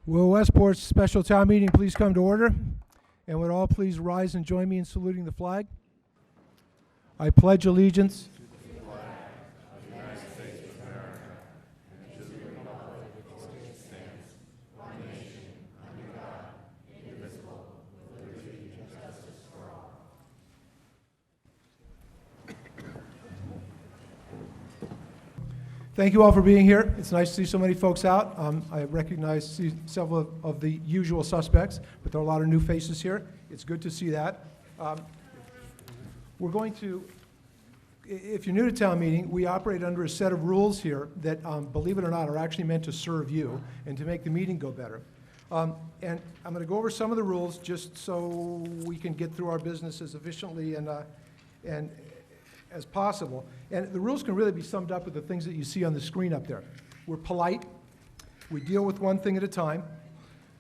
Will Westport's special town meeting please come to order? And would all please rise and join me in saluting the flag? I pledge allegiance Thank you all for being here. It's nice to see so many folks out. I recognize several of the usual suspects, but there are a lot of new faces here. It's good to see that. We're going to, if you're new to town meeting, we operate under a set of rules here that, believe it or not, are actually meant to serve you and to make the meeting go better. And I'm going to go over some of the rules just so we can get through our business as efficiently and as possible. And the rules can really be summed up with the things that you see on the screen up there. We're polite, we deal with one thing at a time,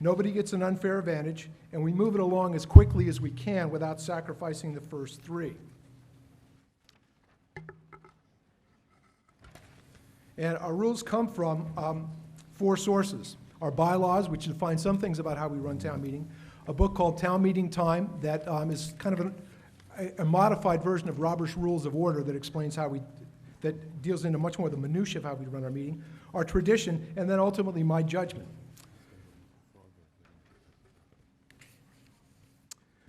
nobody gets an unfair advantage, and we move it along as quickly as we can without sacrificing the first three. And our rules come from 4 sources. Our bylaws, which define some things about how we run town meeting, a book called Town Meeting Time that is kind of a modified version of Robert's Rules of Order that explains how that deals into much more the minutiae of how we run our meeting, our tradition, and then ultimately my judgment.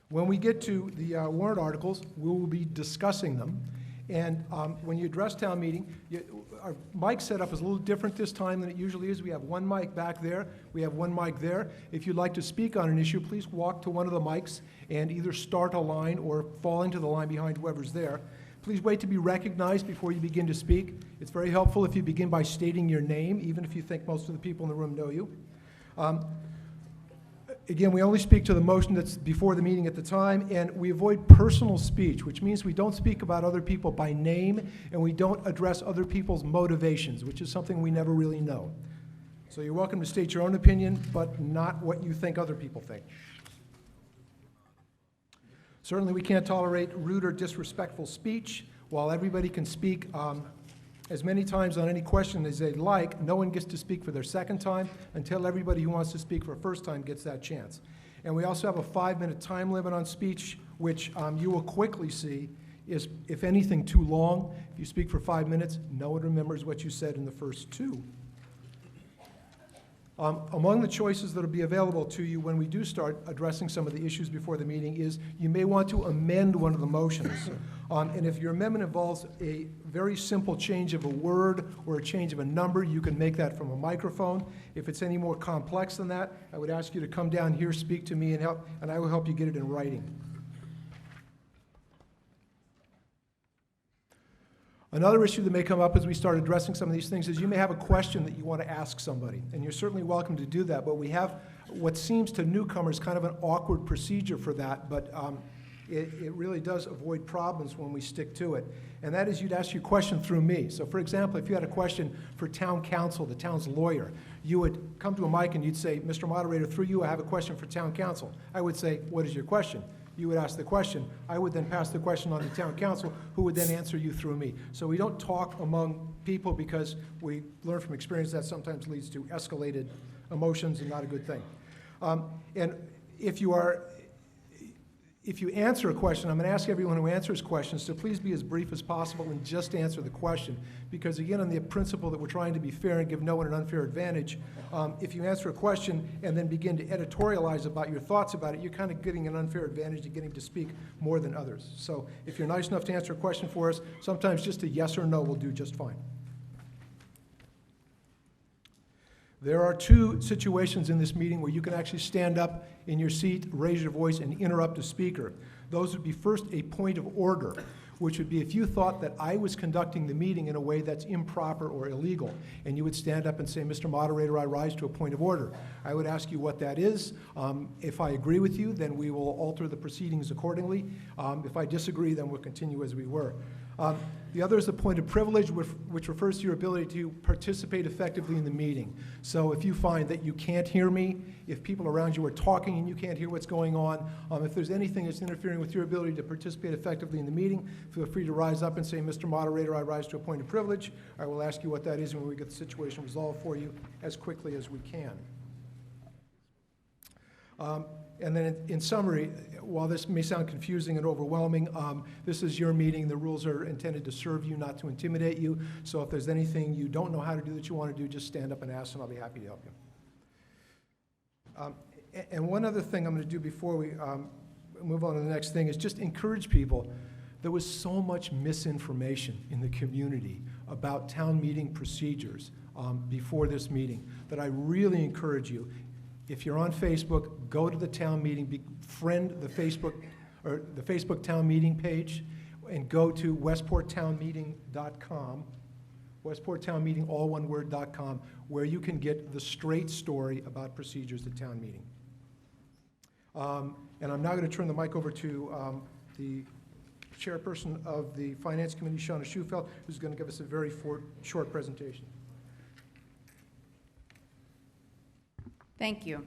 When we get to the warrant articles, we will be discussing them. And when you address town meeting, our mic setup is a little different this time than it usually is. We have one mic back there. We have one mic there. If you'd like to speak on an issue, please walk to one of the mics and either start a line or fall into the line behind whoever's there. Please wait to be recognized before you begin to speak. It's very helpful if you begin by stating your name, even if you think most of the people in the room know you. Again, we only speak to the motion that's before the meeting at the time, and we avoid personal speech, which means we don't speak about other people by name, and we don't address other people's motivations, which is something we never really know. So you're welcome to state your own opinion, but not what you think other people think. Certainly, we can't tolerate rude or disrespectful speech. While everybody can speak as many times on any question as they'd like, no one gets to speak for their second time until everybody who wants to speak for a first time gets that chance. And we also have a 5-minute time limit on speech, which you will quickly see is, if anything, too long. If you speak for 5 minutes, no one remembers what you said in the first 2. Among the choices that will be available to you when we do start addressing some of the issues before the meeting is you may want to amend one of the motions. And if your amendment involves a very simple change of a word or a change of a number, you can make that from a microphone. If it's any more complex than that, I would ask you to come down here, speak to me, and I will help you get it in writing. Another issue that may come up as we start addressing some of these things is you may have a question that you want to ask somebody, and you're certainly welcome to do that, but we have what seems to newcomers kind of an awkward procedure for that, but it really does avoid problems when we stick to it. And that is you'd ask your question through me. So for example, if you had a question for town council, the town's lawyer, you would come to a mic and you'd say, Mr. Moderator, through you, I have a question for town council. I would say, what is your question? You would ask the question. I would then pass the question on to town council, who would then answer you through me. So we don't talk among people because we learn from experience that sometimes leads to escalated emotions and not a good thing. And if you answer a question, I'm going to ask everyone who answers questions to please be as brief as possible and just answer the question. Because again, on the principle that we're trying to be fair and give no one an unfair advantage, if you answer a question and then begin to editorialize about your thoughts about it, you're kind of getting an unfair advantage to getting to speak more than others. So if you're nice enough to answer a question for us, sometimes just a yes or no will do just fine. There are 2 situations in this meeting where you can actually stand up in your seat, raise your voice, and interrupt a speaker. Those would be first a point of order, which would be if you thought that I was conducting the meeting in a way that's improper or illegal, and you would stand up and say, Mr. Moderator, I rise to a point of order. I would ask you what that is. If I agree with you, then we will alter the proceedings accordingly. If I disagree, then we'll continue as we were. The other is a point of privilege, which refers to your ability to participate effectively in the meeting. So if you find that you can't hear me, if people around you are talking and you can't hear what's going on, if there's anything that's interfering with your ability to participate effectively in the meeting, feel free to rise up and say, Mr. Moderator, I rise to a point of privilege. I will ask you what that is when we get the situation resolved for you as quickly as we can. And then in summary, while this may sound confusing and overwhelming, this is your meeting. The rules are intended to serve you, not to intimidate you. So if there's anything you don't know how to do that you want to do, just stand up and ask, and I'll be happy to help you. And one other thing I'm going to do before we move on to the next thing is just encourage people. There was so much misinformation in the community about town meeting procedures before this meeting that I really encourage you. If you're on Facebook, go to the town meeting, befriend the Facebook town meeting page, and go to westporttownmeeting.com, westporttownmeeting, all one word.com, where you can get the straight story about procedures at town meeting. And I'm now going to turn the mic over to the chairperson of the Finance Committee, Shauna Schufelt, who's going to give us a very short presentation. Thank you.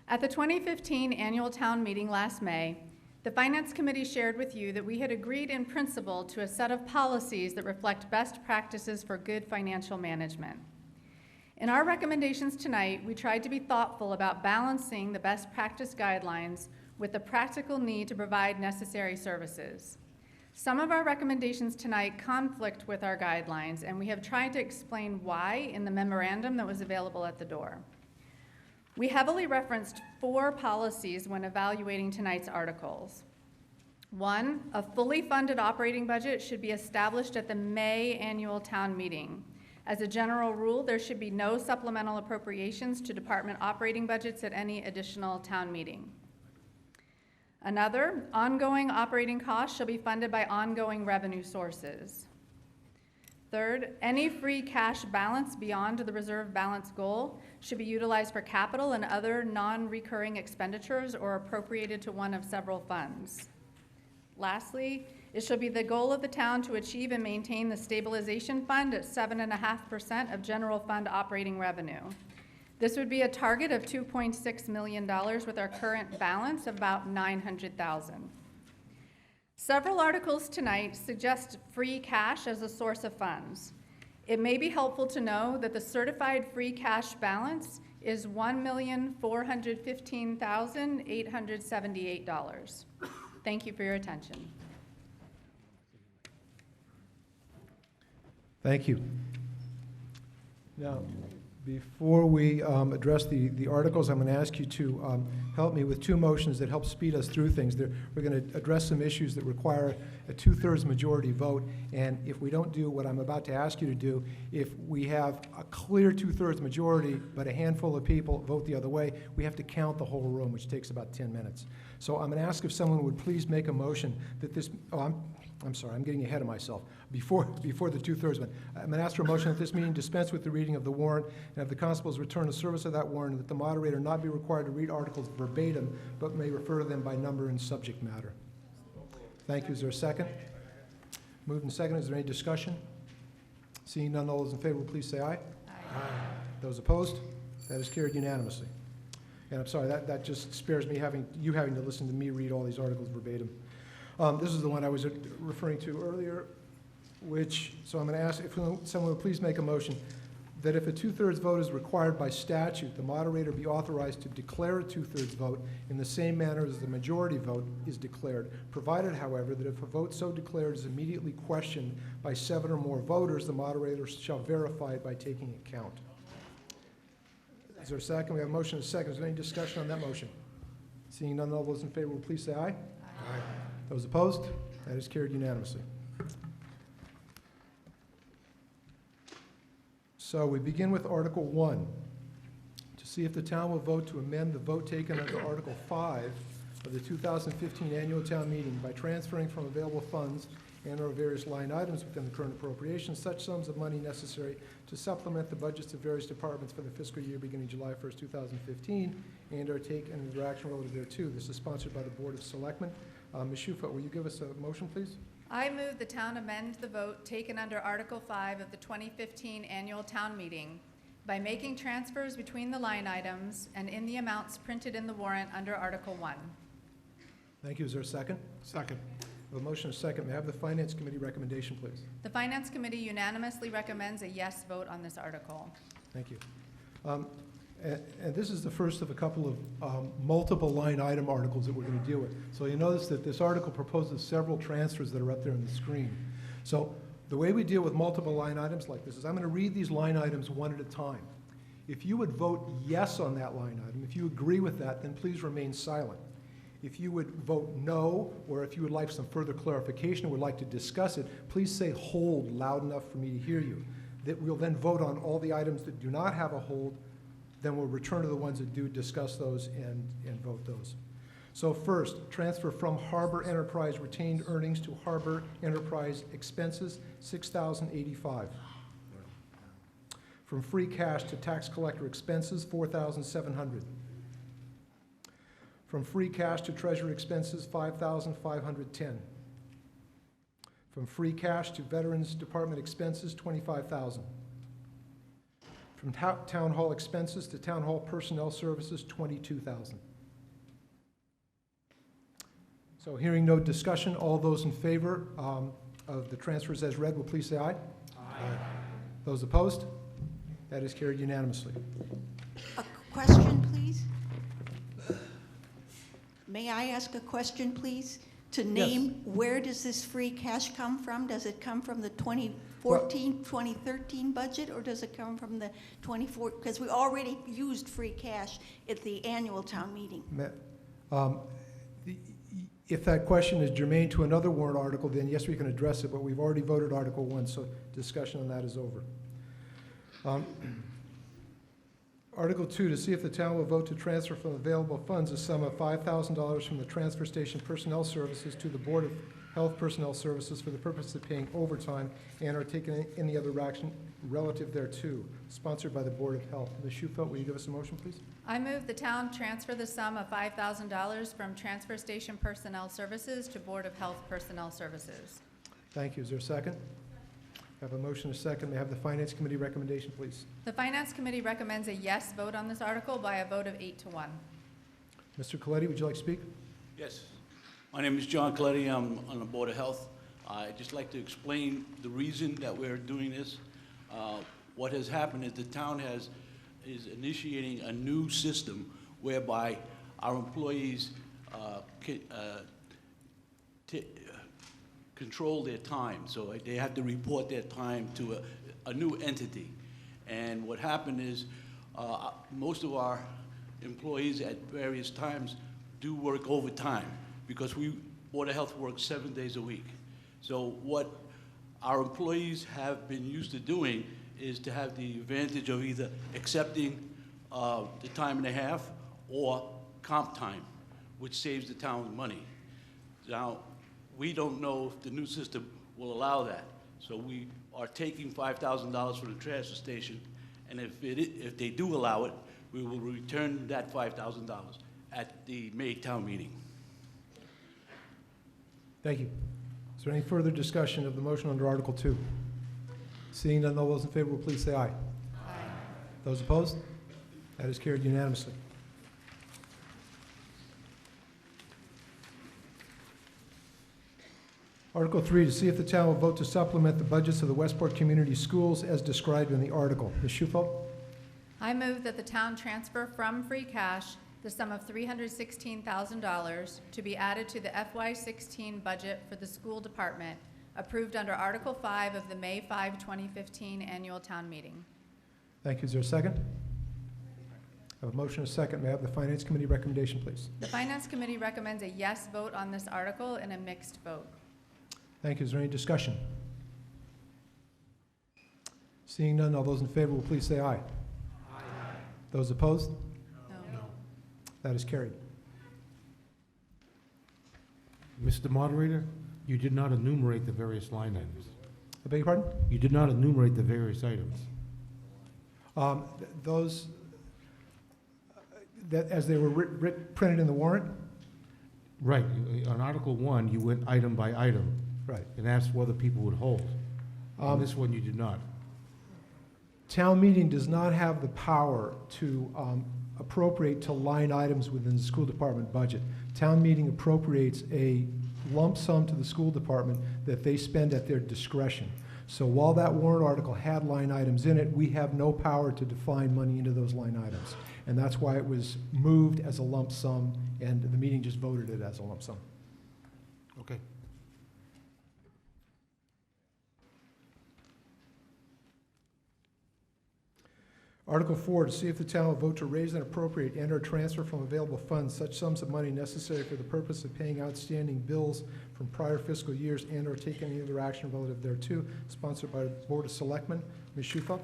At the 2015 annual town meeting last May, the Finance Committee shared with you that we had agreed in principle to a set of policies that reflect best practices for good financial management. In our recommendations tonight, we tried to be thoughtful about balancing the best practice guidelines with the practical need to provide necessary services. Some of our recommendations tonight conflict with our guidelines, and we have tried to explain why in the memorandum that was available at the door. We heavily referenced 4 policies when evaluating tonight's articles. 1, a fully funded operating budget should be established at the May annual town meeting. As a general rule, there should be no supplemental appropriations to department operating budgets at any additional town meeting. Another, ongoing operating costs shall be funded by ongoing revenue sources. Third, any free cash balance beyond the reserve balance goal should be utilized for capital and other non-recurring expenditures or appropriated to one of several funds. Lastly, it shall be the goal of the town to achieve and maintain the stabilization fund at 7.5% of general fund operating revenue. This would be a target of $2.6 million with our current balance of about $900,000. Several articles tonight suggest free cash as a source of funds. It may be helpful to know that the certified free cash balance is $1,415,878. Thank you for your attention. Thank you. Now, before we address the articles, I'm going to ask you to help me with 2 motions that help speed us through things. We're going to address some issues that require a 2/3 majority vote, and if we don't do what I'm about to ask you to do, if we have a clear 2/3 majority, but a handful of people vote the other way, we have to count the whole room, which takes about 10 minutes. So I'm going to ask if someone would please make a motion that this, I'm sorry, I'm getting ahead of myself. Before the 2/3 one, I'm going to ask for a motion that this meeting dispense with the reading of the warrant and have the constables return the service of that warrant, and that the moderator not be required to read articles verbatim, but may refer to them by number and subject matter. Thank you. Is there a second? Moved and seconded. Is there any discussion? Seeing none, all those in favor, please say aye. Aye. Those opposed? That is carried unanimously. And I'm sorry, that just spares me having to listen to me read all these articles verbatim. This is the one I was referring to earlier, so I'm going to ask if someone would please make a motion that if a 2/3 vote is required by statute, the moderator be authorized to declare a 2/3 vote in the same manner as the majority vote is declared, provided, however, that if a vote so declared is immediately questioned by 7 or more voters, the moderator shall verify it by taking account. Is there a second? We have a motion and a second. Is there any discussion on that motion? Seeing none, all those in favor will please say aye. Aye. Those opposed? That is carried unanimously. So we begin with Article 1, to see if the town will vote to amend the vote taken under Article 5 of the 2015 annual town meeting by transferring from available funds and/or various line items within the current appropriations such sums of money necessary to supplement the budgets of various departments for the fiscal year beginning July 1st, 2015, and/or take an interaction relative thereto. This is sponsored by the Board of Selectmen. Ms. Schufelt, will you give us a motion, please? I move the town amend the vote taken under Article 5 of the 2015 annual town meeting by making transfers between the line items and in the amounts printed in the warrant under Article 1. Thank you. Is there a second? Second. A motion and a second. May I have the Finance Committee recommendation, please? The Finance Committee unanimously recommends a yes vote on this article. Thank you. And this is the first of a couple of multiple line item articles that we're going to deal with. So you notice that this article proposes several transfers that are up there on the screen. So the way we deal with multiple line items like this is I'm going to read these line items one at a time. If you would vote yes on that line item, if you agree with that, then please remain silent. If you would vote no, or if you would like some further clarification or would like to discuss it, please say hold loud enough for me to hear you. That we'll then vote on all the items that do not have a hold, then we'll return to the ones that do, discuss those, and vote those. So first, transfer from Harbor Enterprise retained earnings to Harbor Enterprise expenses, $6,085. From free cash to tax collector expenses, $4,700. From free cash to treasurer expenses, $5,510. From free cash to Veterans Department expenses, $25,000. From town hall expenses to town hall personnel services, $22,000. So hearing no discussion, all those in favor of the transfers as read will please say aye. Aye. Those opposed? That is carried unanimously. A question, please? May I ask a question, please? To name, where does this free cash come from? Does it come from the 2014, 2013 budget, or does it come from the 24? Because we already used free cash at the annual town meeting. If that question is germane to another warrant article, then yes, we can address it, but we've already voted Article 1, so discussion on that is over. Article 2, to see if the town will vote to transfer from available funds a sum of $5,000 from the Transfer Station Personnel Services to the Board of Health Personnel Services for the purpose of paying overtime and or taking any other action relative thereto, sponsored by the Board of Health. Ms. Shufelt, will you give us a motion, please? I move the town transfer the sum of $5,000 from Transfer Station Personnel Services to Board of Health Personnel Services. Thank you. Is there a second? I have a motion, a second. May I have the Finance Committee recommendation, please? The Finance Committee recommends a yes vote on this article by a vote of 8-1. Mr. Coletti, would you like to speak? Yes. My name is John Coletti. I'm on the Board of Health. I'd just like to explain the reason that we're doing this. What has happened is the town is initiating a new system whereby our employees control their time. So they have to report their time to a new entity. And what happened is most of our employees at various times do work overtime because Board of Health works 7 days a week. So what our employees have been used to doing is to have the advantage of either accepting the time and a half or comp time, which saves the town money. Now, we don't know if the new system will allow that. So we are taking $5,000 from the transfer station, and if they do allow it, we will return that $5,000 at the May town meeting. Thank you. Is there any further discussion of the motion under Article 2? Seeing none, all those in favor will please say aye. Aye. Those opposed? That is carried unanimously. Article 3, to see if the town will vote to supplement the budgets of the Westport Community Schools as described in the article. Ms. Shufelt? I move that the town transfer from free cash the sum of $316,000 to be added to the FY16 budget for the school department, approved under Article 5 of the May 5, 2015 annual town meeting. Thank you. Is there a second? I have a motion and a second. May I have the Finance Committee recommendation, please? The Finance Committee recommends a yes vote on this article and a mixed vote. Thank you. Is there any discussion? Seeing none, all those in favor will please say aye. Aye. Those opposed? No. That is carried. Mr. Moderator, you did not enumerate the various line items. I beg your pardon? You did not enumerate the various items. Those, that as they were printed in the warrant? Right. On Article 1, you went item by item Right. and asked whether people would hold. On this one, you did not. Town meeting does not have the power to appropriate to line items within the school department budget. Town meeting appropriates a lump sum to the school department that they spend at their discretion. So while that warrant article had line items in it, we have no power to define money into those line items. And that's why it was moved as a lump sum, and the meeting just voted it as a lump sum. Okay. Article 4, to see if the town will vote to raise and appropriate and/or transfer from available funds such sums of money necessary for the purpose of paying outstanding bills from prior fiscal years and/or take any other action relative thereto, sponsored by the Board of Selectmen. Ms. Shufel?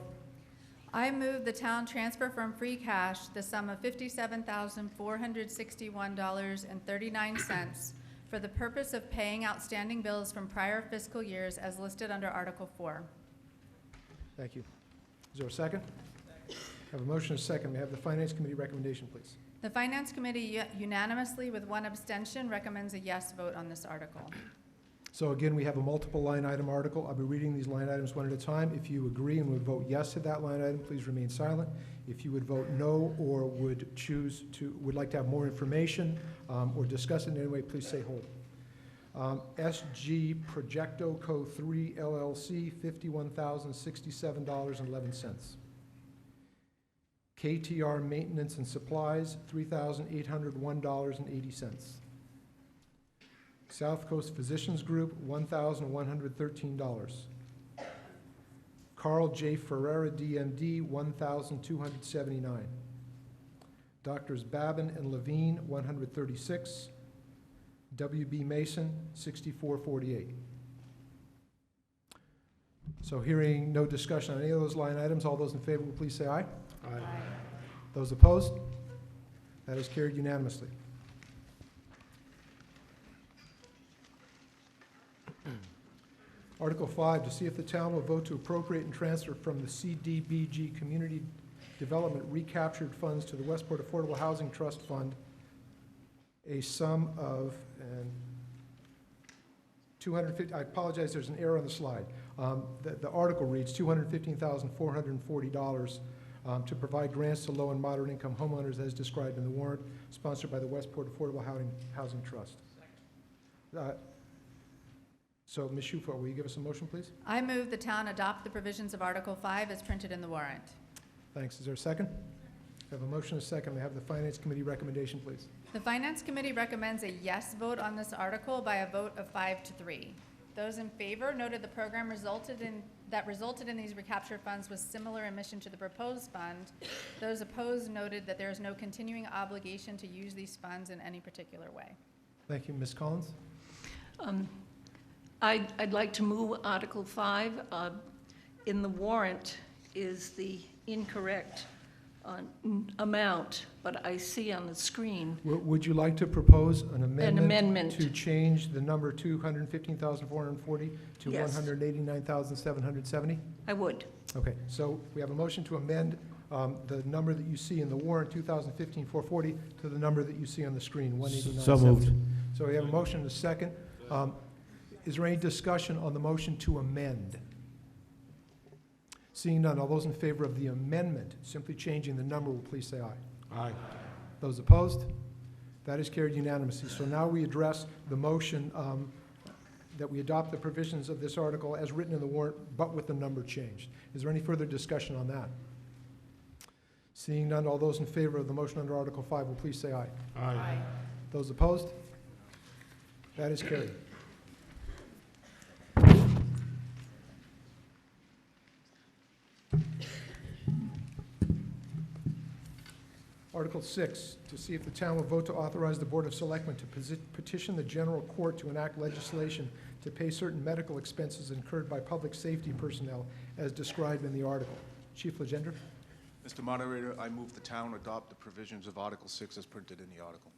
I move the town transfer from free cash the sum of $57,461.39 for the purpose of paying outstanding bills from prior fiscal years as listed under Article 4. Thank you. Is there a second? I have a motion and a second. May I have the Finance Committee recommendation, please? The Finance Committee unanimously, with one abstention, recommends a yes vote on this article. So again, we have a multiple line item article. I'll be reading these line items one at a time. If you agree and would vote yes to that line item, please remain silent. If you would vote no or would like to have more information or discuss it in any way, please say hold. SG Projecto Co. 3 LLC, $51,067.11. KTR Maintenance and Supplies, $3,801.80. South Coast Physicians Group, $1,113. Carl J. Ferreira, DMD, $1,279. Doctors Babin and Levine, $136. WB Mason, $64.48. So hearing no discussion on any of those line items, all those in favor will please say aye. Aye. Those opposed? That is carried unanimously. Article 5, to see if the town will vote to appropriate and transfer from the CDBG Community Development recaptured funds to the Westport Affordable Housing Trust Fund a sum of, and 250, I apologize, there's an error on the slide. The article reads $215,440 to provide grants to low and moderate income homeowners as described in the warrant, sponsored by the Westport Affordable Housing Trust. So, Ms. Shufel, will you give us a motion, please? I move the town adopt the provisions of Article 5 as printed in the warrant. Thanks. Is there a second? I have a motion and a second. May I have the Finance Committee recommendation, please? The Finance Committee recommends a yes vote on this article by a vote of 5-3. Those in favor noted the program resulted in these recaptured funds was similar in mission to the proposed fund. Those opposed noted that there is no continuing obligation to use these funds in any particular way. Thank you. Ms. Collins? I'd like to move Article 5. In the warrant is the incorrect amount, but I see on the screen. Would you like to propose an amendment? An amendment. To change the number 215,440 to Yes. 189,770? I would. Okay, so we have a motion to amend the number that you see in the warrant, 2,015,440, to the number that you see on the screen, 189,770. So moved. So we have a motion and a second. Is there any discussion on the motion to amend? Seeing none, all those in favor of the amendment, simply changing the number, will please say aye. Aye. Those opposed? That is carried unanimously. So now we address the motion that we adopt the provisions of this article as written in the warrant, but with the number changed. Is there any further discussion on that? Seeing none, all those in favor of the motion under Article 5 will please say aye. Aye. Those opposed? That is carried. Article 6, to see if the town will vote to authorize the Board of Selectmen to petition the general court to enact legislation to pay certain medical expenses incurred by public safety personnel as described in the article. Chief Legendre? Mr. Moderator, I move the town adopt the provisions of Article 6 as printed in the article.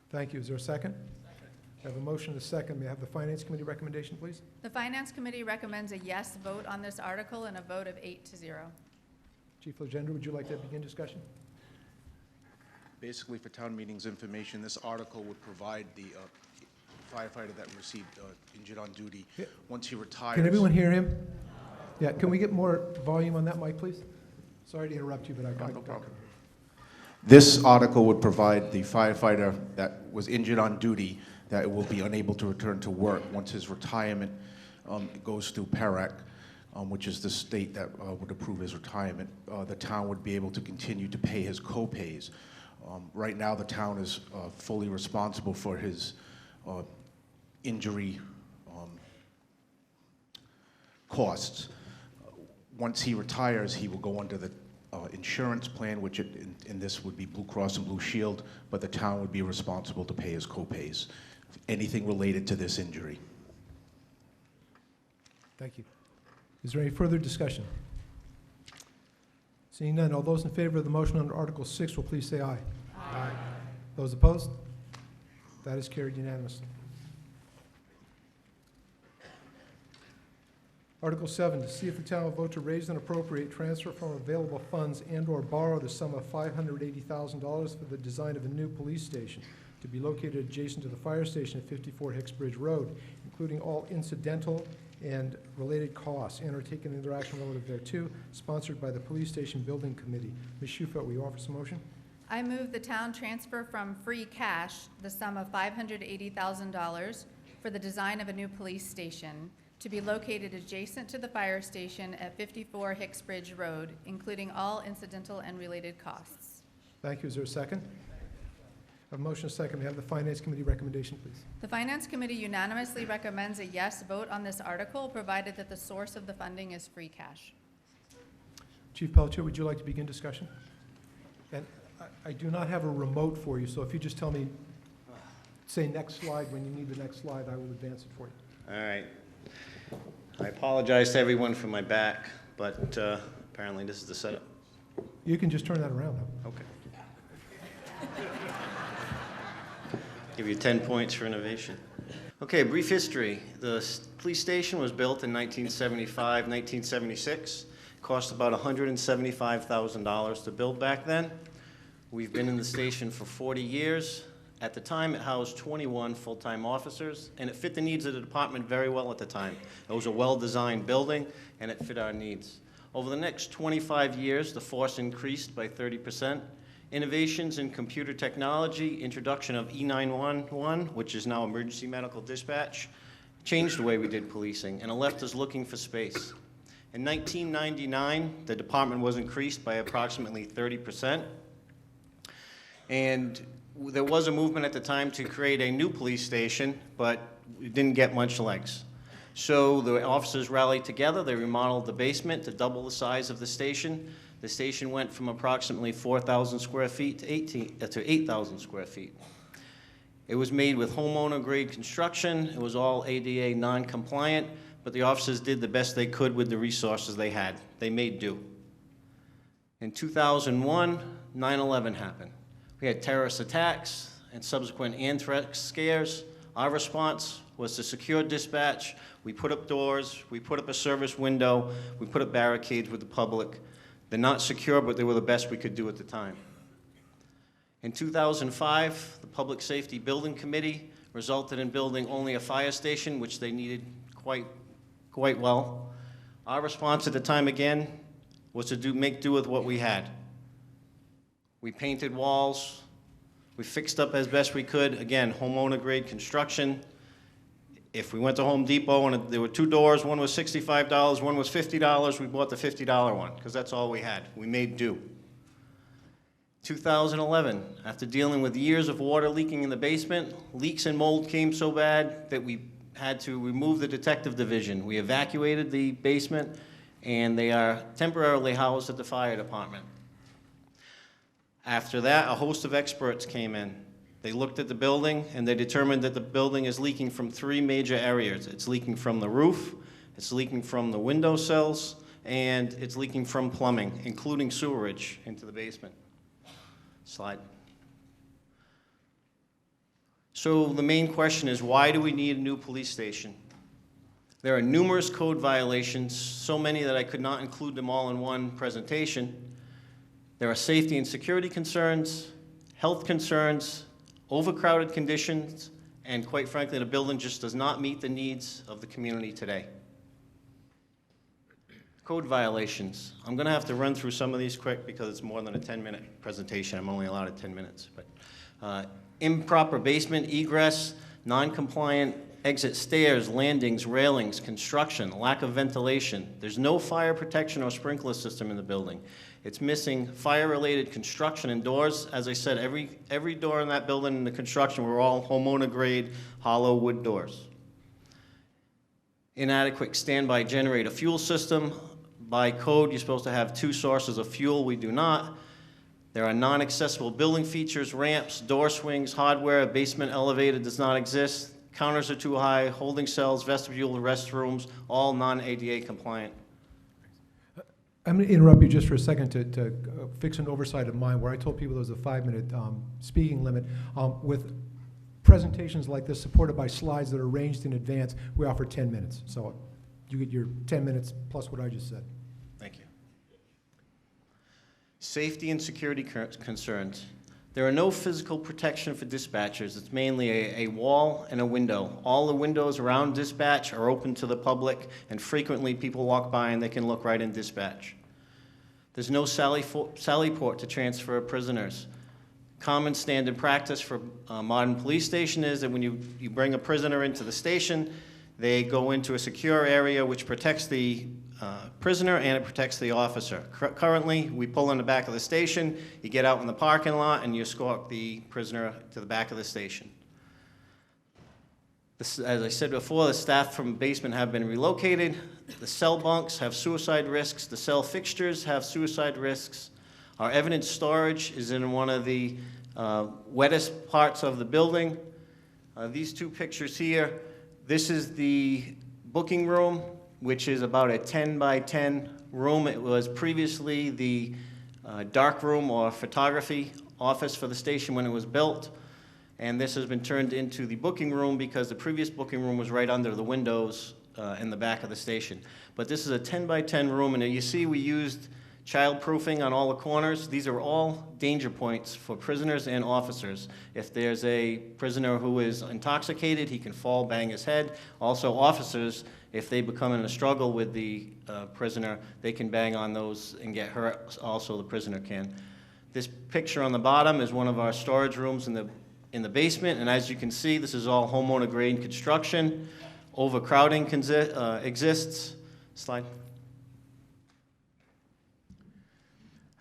Thank you. Is there a second? I have a motion and a second. May I have the Finance Committee recommendation, please? The Finance Committee recommends a yes vote on this article and a vote of 8-0. Chief Legendre, would you like to begin discussion? Basically, for town meetings information, this article would provide the firefighter that received injured on duty, Yeah. once he retires. Can everyone hear him? Yeah, can we get more volume on that mic, please? Sorry to interrupt you, but I got No problem. This article would provide the firefighter that was injured on duty that will be unable to return to work once his retirement goes through PERAC. which is the state that would approve his retirement, the town would be able to continue to pay his co-pays. Right now, the town is fully responsible for his injury costs. Once he retires, he will go under the insurance plan, which in this would be Blue Cross and Blue Shield, but the town would be responsible to pay his co-pays, anything related to this injury. Thank you. Is there any further discussion? Seeing none, all those in favor of the motion under Article 6 will please say aye. Aye. Those opposed? That is carried unanimously. Article 7, to see if the town will vote to raise and appropriate, transfer from available funds and/or borrow the sum of $580,000 for the design of a new police station to be located adjacent to the fire station at 54 Hicks Bridge Road, including all incidental and related costs, and or taken into action relative thereto, sponsored by the Police Station Building Committee. Ms. Shufelt, will you offer some motion? I move the town transfer from free cash the sum of $580,000 for the design of a new police station to be located adjacent to the fire station at 54 Hicks Bridge Road, including all incidental and related costs. Thank you. Is there a second? I have a motion, a second. May I have the Finance Committee recommendation, please? The Finance Committee unanimously recommends a yes vote on this article, provided that the source of the funding is free cash. Chief Pelletier, would you like to begin discussion? And I do not have a remote for you, so if you just tell me, say next slide when you need the next slide, I will advance it for you. All right. I apologize to everyone for my back, but apparently this is the setup. You can just turn that around, though. Okay. Give you 10 points for innovation. Okay, brief history. The police station was built in 1975, 1976. Cost about $175,000 to build back then. We've been in the station for 40 years. At the time, it housed 21 full-time officers, and it fit the needs of the department very well at the time. It was a well-designed building, and it fit our needs. Over the next 25 years, the force increased by 30%. Innovations in computer technology, introduction of E911, which is now emergency medical dispatch, changed the way we did policing, and it left us looking for space. In 1999, the department was increased by approximately 30%, and there was a movement at the time to create a new police station, but it didn't get much legs. So the officers rallied together, they remodeled the basement to double the size of the station. The station went from approximately 4,000 square feet to 8,000 square feet. It was made with homeowner-grade construction. It was all ADA non-compliant, but the officers did the best they could with the resources they had. They made do. In 2001, 9/11 happened. We had terrorist attacks and subsequent anthrax scares. Our response was to secure dispatch. We put up doors, we put up a service window, we put up barricades with the public. They're not secure, but they were the best we could do at the time. In 2005, the Public Safety Building Committee resulted in building only a fire station, which they needed quite well. Our response at the time, again, was to make do with what we had. We painted walls, we fixed up as best we could. Again, homeowner-grade construction. If we went to Home Depot and there were two doors, one was $65, one was $50, we bought the $50 one, because that's all we had. We made do. 2011, after dealing with years of water leaking in the basement, leaks and mold came so bad that we had to remove the detective division. We evacuated the basement, and they are temporarily housed at the fire department. After that, a host of experts came in. They looked at the building, and they determined that the building is leaking from three major areas. It's leaking from the roof, it's leaking from the window sills, and it's leaking from plumbing, including sewerage into the basement. Slide. So the main question is, why do we need a new police station? There are numerous code violations, so many that I could not include them all in one presentation. There are safety and security concerns, health concerns, overcrowded conditions, and quite frankly, the building just does not meet the needs of the community today. Code violations. I'm going to have to run through some of these quick because it's more than a 10-minute presentation. I'm only allowed 10 minutes. But improper basement egress, non-compliant exit stairs, landings, railings, construction, lack of ventilation. There's no fire protection or sprinkler system in the building. It's missing fire-related construction and doors. As I said, every door in that building in the construction were all homeowner-grade hollow wood doors. Inadequate standby generator fuel system. By code, you're supposed to have 2 sources of fuel. We do not. There are non-accessible building features, ramps, door swings, hardware, a basement elevator does not exist. Counters are too high, holding cells, vestibule, restrooms, all non-ADA compliant. I'm going to interrupt you just for a second to fix an oversight of mine, where I told people there was a 5-minute speaking limit. With presentations like this supported by slides that are arranged in advance, we offer 10 minutes. So you get your 10 minutes plus what I just said. Thank you. Safety and security concerns. There are no physical protection for dispatchers. It's mainly a wall and a window. All the windows around dispatch are open to the public, and frequently people walk by and they can look right in dispatch. There's no sally port to transfer prisoners. Common standard practice for a modern police station is that when you bring a prisoner into the station, they go into a secure area which protects the prisoner and it protects the officer. Currently, we pull in the back of the station, you get out in the parking lot, and you escort the prisoner to the back of the station. As I said before, the staff from the basement have been relocated. The cell bunks have suicide risks. The cell fixtures have suicide risks. Our evidence storage is in one of the wettest parts of the building. These 2 pictures here, this is the booking room, which is about a 10 by 10 room. It was previously the dark room or photography office for the station when it was built. And this has been turned into the booking room because the previous booking room was right under the windows in the back of the station. But this is a 10 by 10 room, and you see we used child-proofing on all the corners. These are all danger points for prisoners and officers. If there's a prisoner who is intoxicated, he can fall, bang his head. Also, officers, if they become in a struggle with the prisoner, they can bang on those and get hurt. Also, the prisoner can. This picture on the bottom is one of our storage rooms in the basement, and as you can see, this is all homeowner-grade construction. Overcrowding exists. Slide.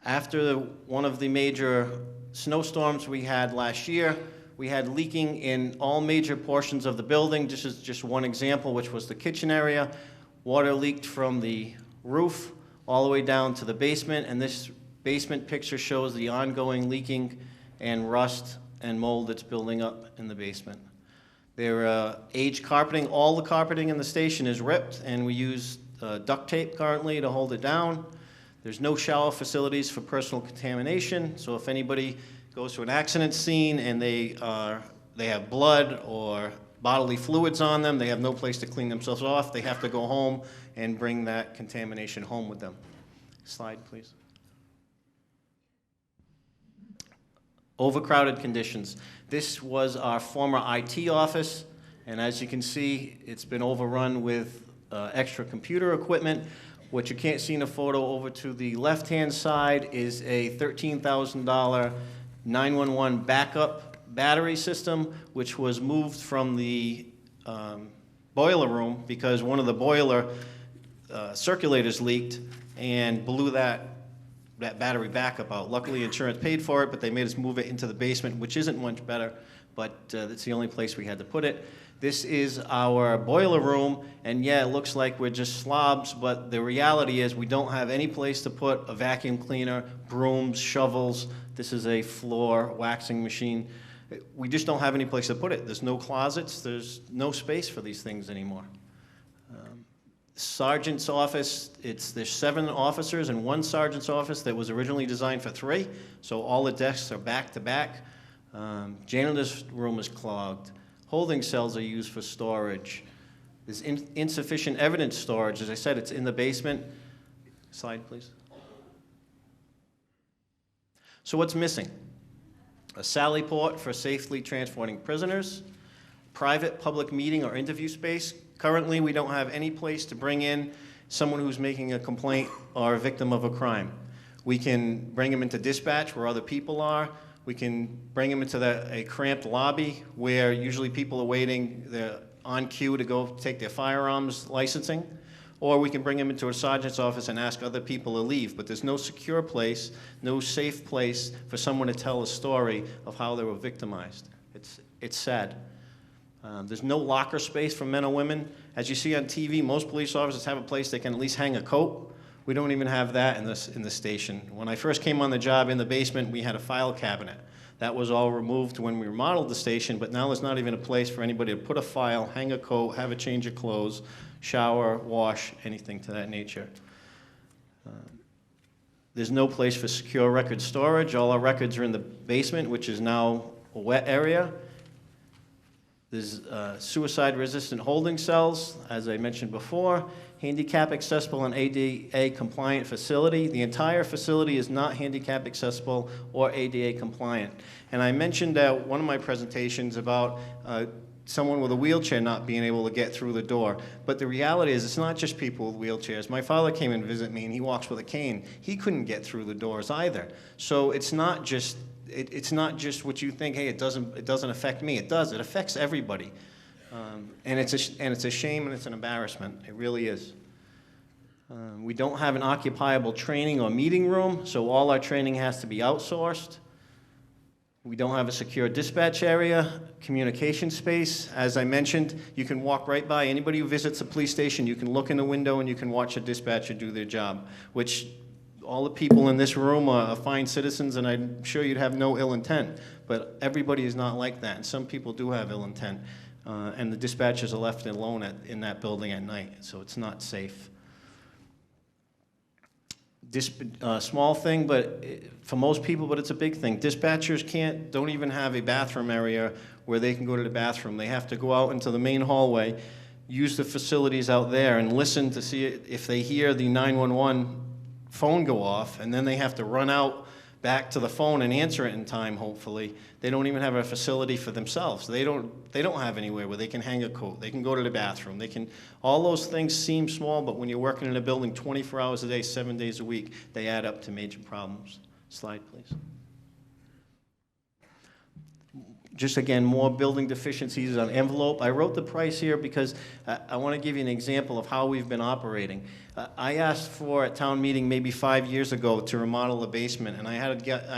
After one of the major snowstorms we had last year, we had leaking in all major portions of the building. This is just one example, which was the kitchen area. Water leaked from the roof all the way down to the basement, and this basement picture shows the ongoing leaking and rust and mold that's building up in the basement. There aged carpeting. All the carpeting in the station is ripped, and we use duct tape currently to hold it down. There's no shower facilities for personal contamination, so if anybody goes to an accident scene and they have blood or bodily fluids on them, they have no place to clean themselves off. They have to go home and bring that contamination home with them. Slide, please. Overcrowded conditions. This was our former IT office, and as you can see, it's been overrun with extra computer equipment. What you can't see in the photo over to the left-hand side is a $13,000 911 backup battery system, which was moved from the boiler room because one of the boiler circulators leaked and blew that battery backup out. Luckily, insurance paid for it, but they made us move it into the basement, which isn't much better, but that's the only place we had to put it. This is our boiler room, and yeah, it looks like we're just slobs, but the reality is we don't have any place to put a vacuum cleaner, brooms, shovels. This is a floor waxing machine. We just don't have any place to put it. There's no closets. There's no space for these things anymore. Sergeant's office, there's 7 officers in one sergeant's office that was originally designed for 3, so all the desks are back to back. Janitor's room is clogged. Holding cells are used for storage. There's insufficient evidence storage. As I said, it's in the basement. Slide, please. So what's missing? A sally port for safely transporting prisoners, private public meeting or interview space. Currently, we don't have any place to bring in someone who's making a complaint or a victim of a crime. We can bring them into dispatch where other people are. We can bring them into a cramped lobby where usually people are waiting on cue to go take their firearms licensing, or we can bring them into a sergeant's office and ask other people to leave. But there's no secure place, no safe place for someone to tell a story of how they were victimized. It's sad. There's no locker space for men or women. As you see on TV, most police officers have a place they can at least hang a coat. We don't even have that in the station. When I first came on the job in the basement, we had a file cabinet. That was all removed when we remodeled the station, but now there's not even a place for anybody to put a file, hang a coat, have a change of clothes, shower, wash, anything to that nature. There's no place for secure record storage. All our records are in the basement, which is now a wet area. There's suicide-resistant holding cells, as I mentioned before, handicap accessible and ADA compliant facility. The entire facility is not handicap accessible or ADA compliant. And I mentioned at one of my presentations about someone with a wheelchair not being able to get through the door. But the reality is it's not just people with wheelchairs. My father came and visited me and he walks with a cane. He couldn't get through the doors either. So it's not just what you think, hey, it doesn't affect me. It does. It affects everybody. And it's a shame and it's an embarrassment. It really is. We don't have an occupiable training or meeting room, so all our training has to be outsourced. We don't have a secure dispatch area, communication space. As I mentioned, you can walk right by. Anybody who visits a police station, you can look in the window and you can watch a dispatcher do their job, which all the people in this room are fine citizens, and I'm sure you'd have no ill intent. But everybody is not like that, and some people do have ill intent. And the dispatchers are left alone in that building at night, so it's not safe. Small thing, but for most people, but it's a big thing. Dispatchers don't even have a bathroom area where they can go to the bathroom. They have to go out into the main hallway, use the facilities out there, and listen to see if they hear the 911 phone go off, and then they have to run out back to the phone and answer it in time, hopefully. They don't even have a facility for themselves. They don't have anywhere where they can hang a coat. They can go to the bathroom. All those things seem small, but when you're working in a building 24 hours a day, 7 days a week, they add up to major problems. Slide, please. Just again, more building deficiencies on envelope. I wrote the price here because I want to give you an example of how we've been operating. I asked for at town meeting maybe 5 years ago to remodel the basement, and I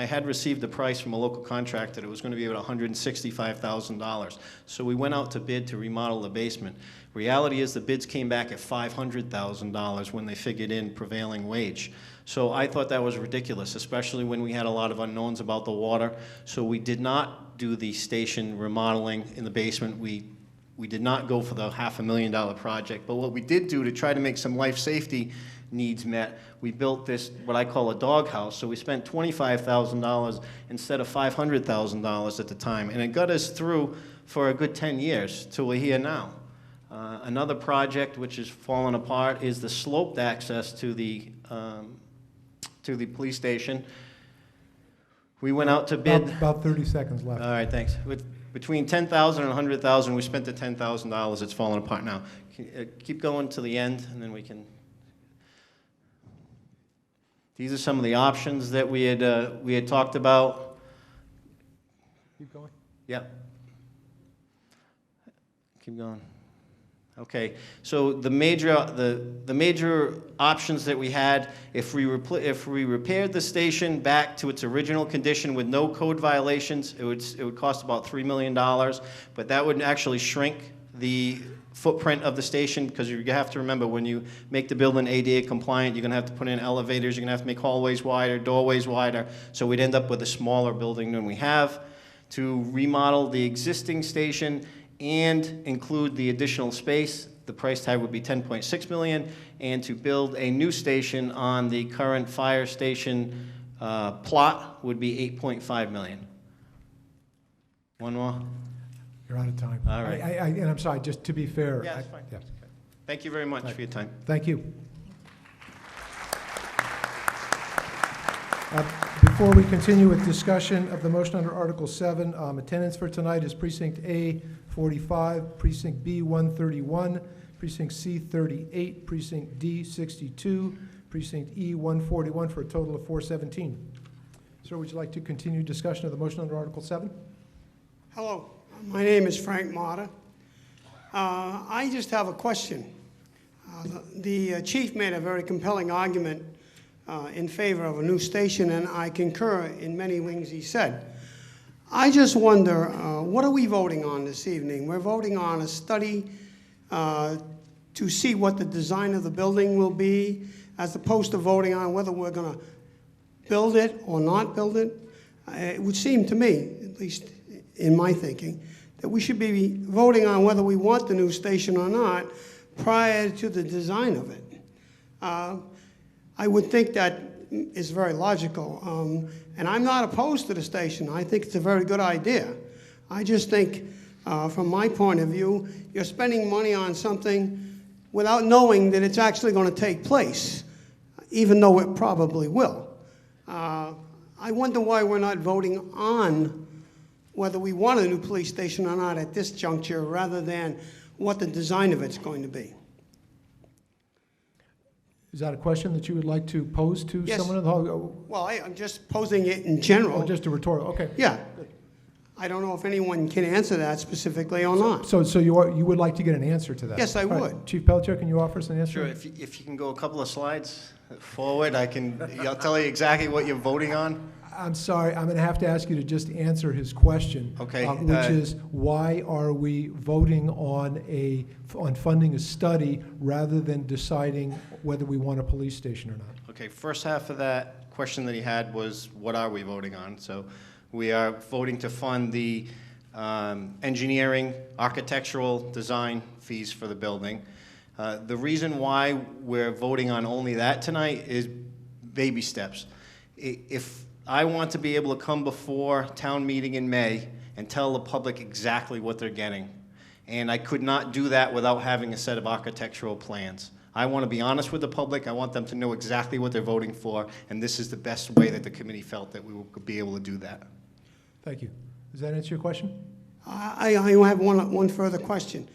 had received a price from a local contractor that it was going to be about $165,000. So we went out to bid to remodel the basement. Reality is the bids came back at $500,000 when they figured in prevailing wage. So I thought that was ridiculous, especially when we had a lot of unknowns about the water. So we did not do the station remodeling in the basement. We did not go for the $500,000 project. But what we did do to try to make some life safety needs met, we built this, what I call a doghouse. So we spent $25,000 instead of $500,000 at the time. And it got us through for a good 10 years till we're here now. Another project which has fallen apart is the sloped access to the police station. We went out to bid. About 30 seconds left. All right, thanks. Between $10,000 and $100,000, we spent the $10,000. It's falling apart now. Keep going to the end, and then we can. These are some of the options that we had talked about. Keep going. Yep. Keep going. Okay, so the major options that we had, if we repaired the station back to its original condition with no code violations, it would cost about $3 million, but that would actually shrink the footprint of the station, because you have to remember, when you make the building ADA compliant, you're going to have to put in elevators, you're going to have to make hallways wider, doorways wider, so we'd end up with a smaller building than we have. To remodel the existing station and include the additional space, the price tag would be $10.6 million, and to build a new station on the current fire station plot would be $8.5 million. One more? You're out of time. All right. And I'm sorry, just to be fair. Yeah, that's fine. Yeah. Thank you very much for your time. Thank you. Before we continue with discussion of the motion under Article 7, attendance for tonight is Precinct A 45, Precinct B 131, Precinct C 38, Precinct D 62, Precinct E 141, for a total of 417. Sir, would you like to continue discussion of the motion under Article 7? Hello, my name is Frank Motta. I just have a question. The chief made a very compelling argument in favor of a new station, and I concur in many things he said. I just wonder, what are we voting on this evening? We're voting on a study to see what the design of the building will be, as opposed to voting on whether we're going to build it or not build it. It would seem to me, at least in my thinking, that we should be voting on whether we want the new station or not prior to the design of it. I would think that is very logical. And I'm not opposed to the station. I think it's a very good idea. I just think, from my point of view, you're spending money on something without knowing that it's actually going to take place, even though it probably will. I wonder why we're not voting on whether we want a new police station or not at this juncture, rather than what the design of it's going to be. Is that a question that you would like to pose to Yes. someone in the hall? Well, I'm just posing it in general. Oh, just a rhetorical, okay. Yeah. I don't know if anyone can answer that specifically or not. So you would like to get an answer to that? Yes, I All right. would. Chief Pelletier, can you offer us an answer? Sure, if you can go a couple of slides forward, I'll tell you exactly what you're voting on. I'm sorry, I'm going to have to ask you to just answer his question. Okay, Which is, why are we voting on funding a study rather than deciding whether we want a police station or not? Okay, first half of that question that he had was, what are we voting on? So we are voting to fund the engineering, architectural design fees for the building. The reason why we're voting on only that tonight is baby steps. If I want to be able to come before town meeting in May and tell the public exactly what they're getting, and I could not do that without having a set of architectural plans. I want to be honest with the public. I want them to know exactly what they're voting for, and this is the best way that the committee felt that we would be able to do that. Thank you. Does that answer your question? I have one further question.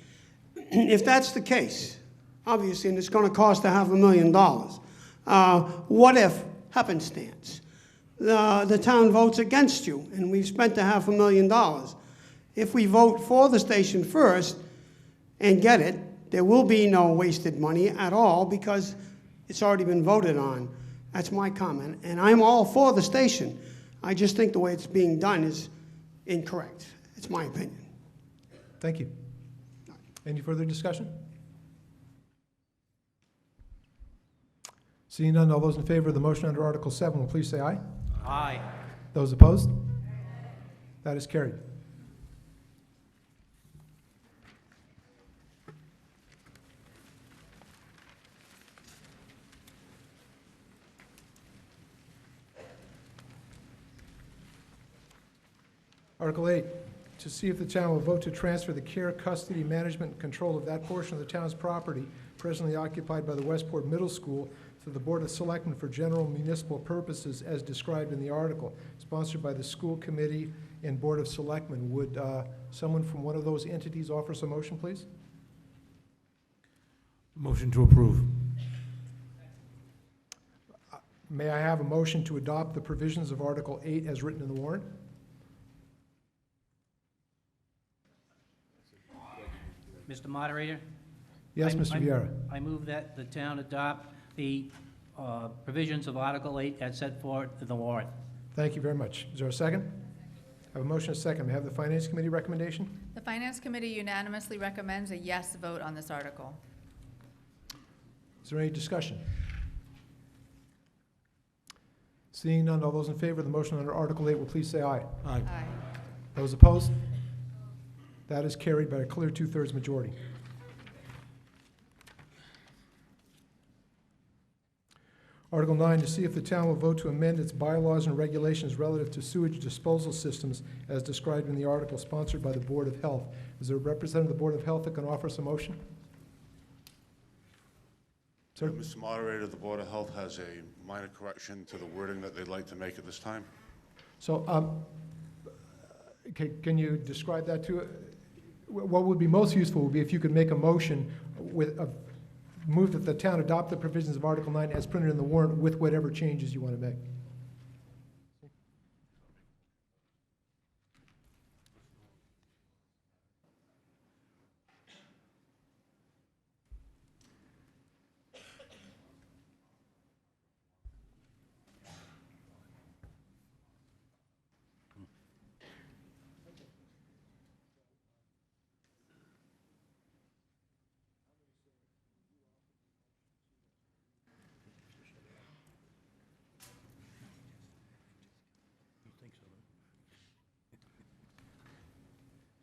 If that's the case, obviously, and it's going to cost $500,000, what if, happenstance, the town votes against you and we've spent $500,000? If we vote for the station first and get it, there will be no wasted money at all because it's already been voted on. That's my comment. And I'm all for the station. I just think the way it's being done is incorrect. It's my opinion. Thank you. Any further discussion? Seeing none, all those in favor of the motion under Article 7 will please say aye. Aye. Those opposed? That is carried. Article 8, to see if the town will vote to transfer the care, custody, management, and control of that portion of the town's property presently occupied by the Westport Middle School to the Board of Selectmen for general municipal purposes as described in the article, sponsored by the School Committee and Board of Selectmen. Would someone from one of those entities offer some motion, please? Motion to approve. May I have a motion to adopt the provisions of Article 8 as written in the warrant? Mr. Moderator? Yes, Mr. Viera. I move that the town adopt the provisions of Article 8 as set forth in the warrant. Thank you very much. Is there a second? I have a motion and a second. May I have the Finance Committee recommendation? The Finance Committee unanimously recommends a yes vote on this article. Is there any discussion? Seeing none, all those in favor of the motion under Article 8 will please say aye. Aye. Aye. Those opposed? That is carried by a clear two-thirds majority. Article 9, to see if the town will vote to amend its bylaws and regulations relative to sewage disposal systems as described in the article sponsored by the Board of Health. Is there a representative of the Board of Health that can offer some motion? Sir? Mr. Moderator, the Board of Health has a minor correction to the wording that they'd like to make at this time. So, can you describe that to, what would be most useful would be if you could make a motion with a move that the town adopt the provisions of Article 9 as printed in the warrant with whatever changes you want to make.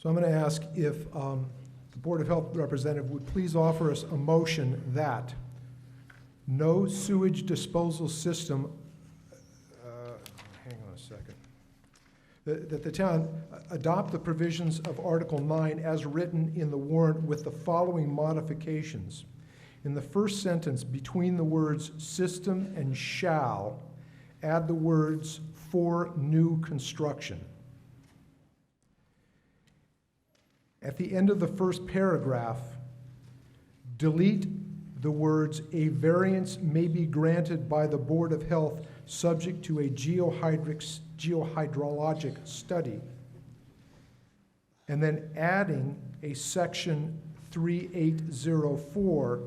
So I'm going to ask if the Board of Health representative would please offer us a motion that no sewage disposal system, hang on a second, that the town adopt the provisions of Article 9 as written in the warrant with the following modifications. In the first sentence, between the words system and shall, add the words for new construction. At the end of the first paragraph, delete the words, "A variance may be granted by the Board of Health subject to a geohydrologic study," and then adding a section 3804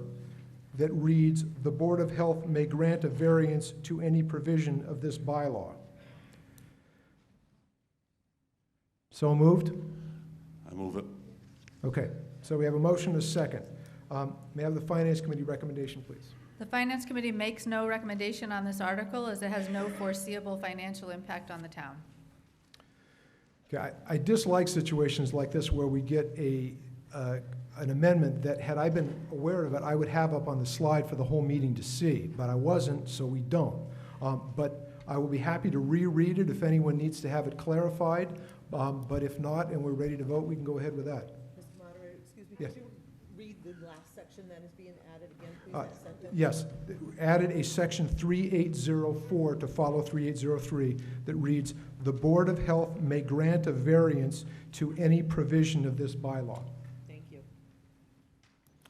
that reads, "The Board of Health may grant a variance to any provision of this bylaw." So moved? I move it. Okay, so we have a motion and a second. May I have the Finance Committee recommendation, please? The Finance Committee makes no recommendation on this article as it has no foreseeable financial impact on the town. Okay, I dislike situations like this where we get an amendment that, had I been aware of it, I would have up on the slide for the whole meeting to see, but I wasn't, so we don't. But I will be happy to reread it if anyone needs to have it clarified, but if not, and we're ready to vote, we can go ahead with that. Mr. Moderator, excuse me, Yes. could you read the last section that is being added again, please, that sentence? Yes, added a section 3804 to follow 3803 that reads, "The Board of Health may grant a variance to any provision of this bylaw." Thank you.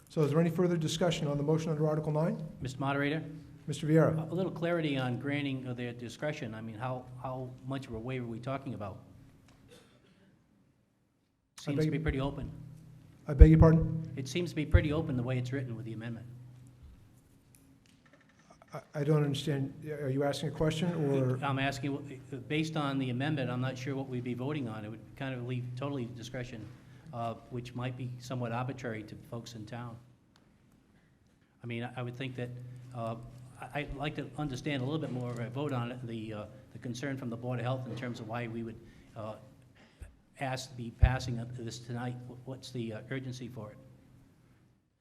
So is there any further discussion on the motion under Article 9? Mr. Moderator, Mr. Viera? a little clarity on granting of their discretion. I mean, how much of a waiver are we talking about? Seems beg to be your- pretty open. I beg your pardon? It seems to be pretty open the way it's written with the amendment. I don't understand. Are you asking a question, or? I'm asking, based on the amendment, I'm not sure what we'd be voting on. It would kind of leave totally discretion, which might be somewhat arbitrary to folks in town. I mean, I would think that, I'd like to understand a little bit more of a vote on it, the concern from the Board of Health in terms of why we would ask to be passing this tonight. What's the urgency for it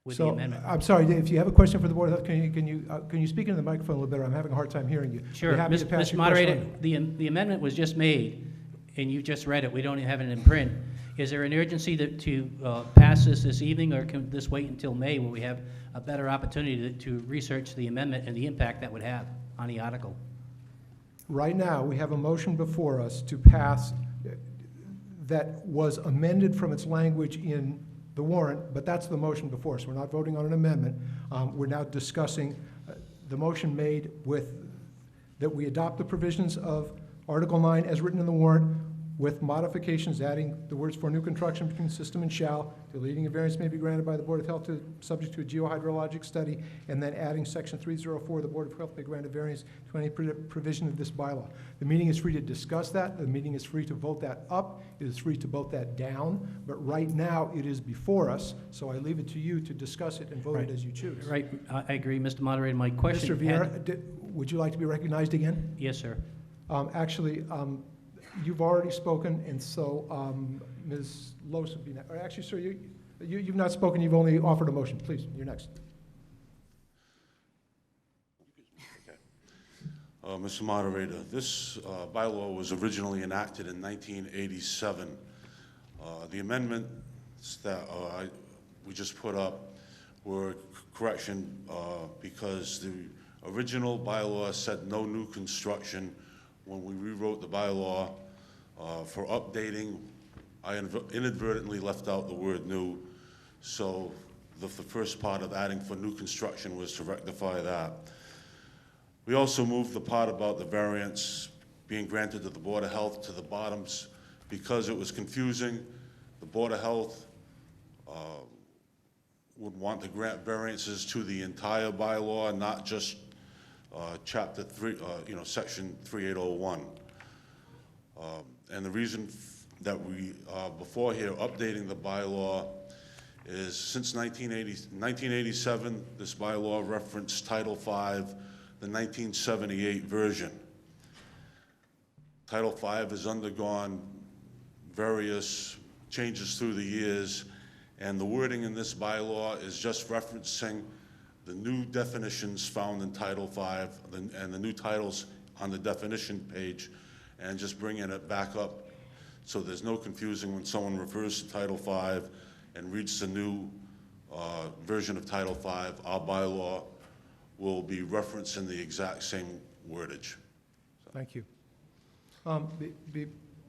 with the So, amendment? I'm sorry, if you have a question for the Board of Health, can you speak into the microphone a little better? I'm having a hard time hearing you. Sure. Be happy to pass Mr. your Moderator, question on. the amendment was just made, and you just read it. We don't even have it in print. Is there an urgency to pass this evening, or can this wait until May, where we have a better opportunity to research the amendment and the impact that would have on the article? Right now, we have a motion before us to pass that was amended from its language in the warrant, but that's the motion before us. We're not voting on an amendment. We're now discussing the motion made with, that we adopt the provisions of Article 9 as written in the warrant with modifications, adding the words "for new construction" between system and shall, deleting a variance may be granted by the Board of Health subject to a geohydrologic study, and then adding section 304, the Board of Health may grant a variance to any provision of this bylaw. The meeting is free to discuss that. The meeting is free to vote that up. It is free to vote that down. But right now, it is before us, so I leave it to you to discuss it and vote Right. it as you choose. Right, I agree, Mr. Moderator. My question... Mr. Vieira, would you like to be recognized again? Yes, sir. Actually, you've already spoken, and so Ms. Lose would be next. Or actually, sir, you've not spoken, you've only offered a motion. Please, you're next. Mr. Moderator, this bylaw was originally enacted in 1987. The amendments that we just put up were correction because the original bylaw said no new construction. When we rewrote the bylaw for updating, I inadvertently left out the word new. So the first part of adding "for new construction" was to rectify that. We also moved the part about the variance being granted to the Board of Health to the bottoms because it was confusing. The Board of Health would want to grant variances to the entire bylaw, not just Chapter 3, Section 3801. And the reason that we are before here updating the bylaw is since 1987, this bylaw referenced Title V, the 1978 version. Title V has undergone various changes through the years, and the wording in this bylaw is just referencing the new definitions found in Title V and the new titles on the definition page, and just bringing it back up so there's no confusing when someone refers to Title V and reads the new version of Title V. Our bylaw will be referencing the exact same wordage. Thank you.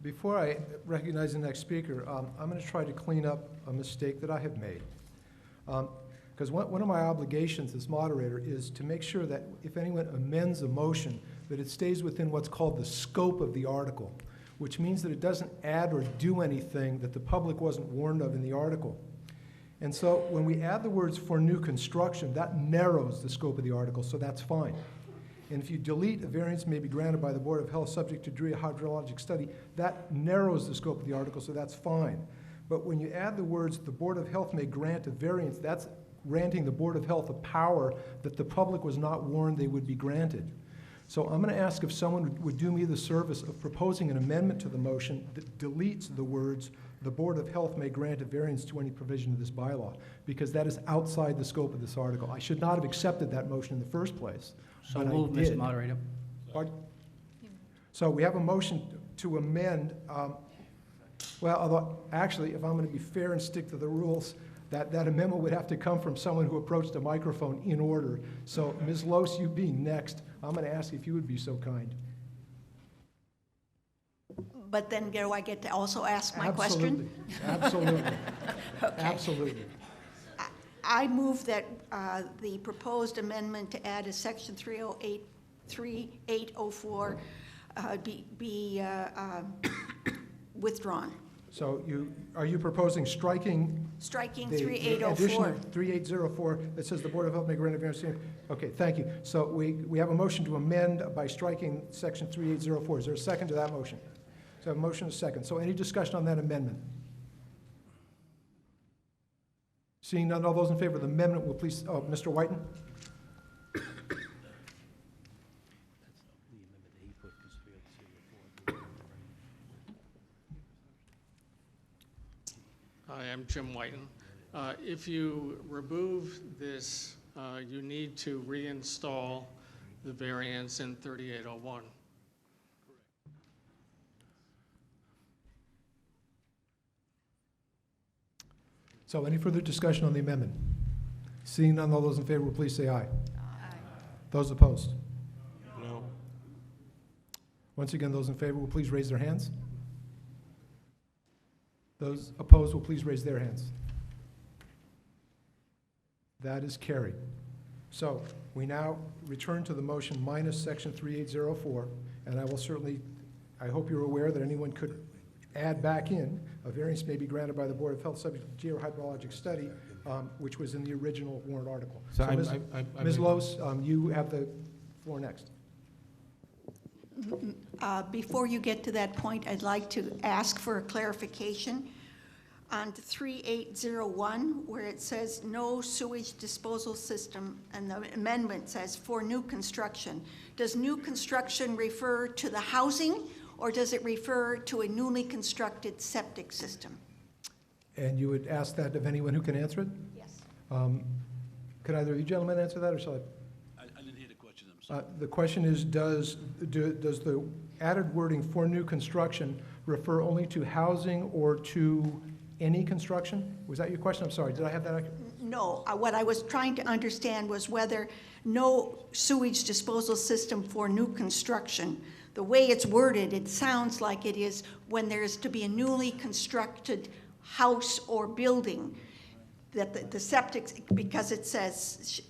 Before I recognize the next speaker, I'm going to try to clean up a mistake that I have made. Because one of my obligations as moderator is to make sure that if anyone amends a motion, that it stays within what's called the scope of the article, which means that it doesn't add or do anything that the public wasn't warned of in the article. And so when we add the words "for new construction," that narrows the scope of the article, so that's fine. And if you delete "a variance may be granted by the Board of Health subject to degree of hydrologic study," that narrows the scope of the article, so that's fine. But when you add the words "the Board of Health may grant a variance," that's granting the Board of Health a power that the public was not warned they would be granted. So I'm going to ask if someone would do me the service of proposing an amendment to the motion that deletes the words "the Board of Health may grant a variance to any provision of this bylaw," because that is outside the scope of this article. I should not have accepted that motion in the first place. So but I moved, Mr. did. Moderator. Pardon? So we have a motion to amend. Well, although, actually, if I'm going to be fair and stick to the rules, that amendment would have to come from someone who approached a microphone in order. So, Ms. Lose, you being next, I'm going to ask if you would be so kind. But then do I get to also ask my question? Absolutely. Okay. Absolutely. I move that the proposed amendment to add a section 3804 be withdrawn. So are you proposing striking Striking the addition 3804. of 3804 that says the Board of Health may grant a variance? Okay, thank you. So we have a motion to amend by striking section 3804. Is there a second to that motion? So a motion is second. So any discussion on that amendment? Seeing none, all those in favor of the amendment will please, Mr. Whiten? Hi, I'm Jim Whiten. If you remove this, you need to reinstall the variance in 3801. So any further discussion on the amendment? Seeing none, all those in favor will please say aye. Aye. Those opposed? No. Once again, those in favor will please raise their hands. Those opposed will please raise their hands. That is carried. So we now return to the motion minus section 3804, and I will certainly, I hope you're aware that anyone could add back in a variance may be granted by the Board of Health subject to geohydrologic study, which was in the original warrant article. So Ms. Lose, you have the floor next. Before you get to that point, I'd like to ask for a clarification on 3801, where it says no sewage disposal system, and the amendment says for new construction. Does new construction refer to the housing, or does it refer to a newly constructed septic system? And you would ask that of anyone who can answer it? Yes. Could either of you gentlemen answer that, or shall I? I didn't hear the question, I'm sorry. The question is, does the added wording for new construction refer only to housing or to any construction? Was that your question? I'm sorry, did I have that accurate? No, what I was trying to understand was whether no sewage disposal system for new construction. The way it's worded, it sounds like it is when there's to be a newly constructed house or building, that the septic, because it says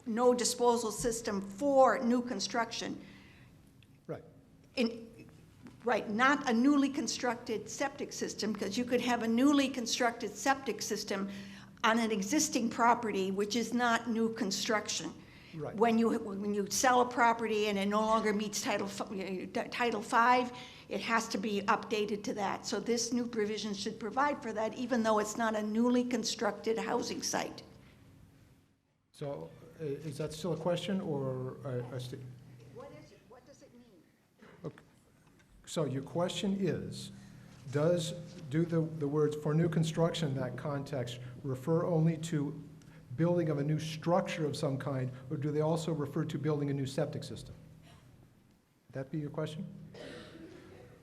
no disposal system for new construction. Right. Right, not a newly constructed septic system, because you could have a newly constructed septic system on an existing property, which is not new construction. Right. When you sell a property and it no longer meets Title V, it has to be updated to that. So this new provision should provide for that, even though it's not a newly constructed housing site. So is that still a question or a statement? What is it? What does it mean? Okay. So your question is, do the words "for new construction" in that context refer only to building of a new structure of some kind, or do they also refer to building a new septic system? Would that be your question?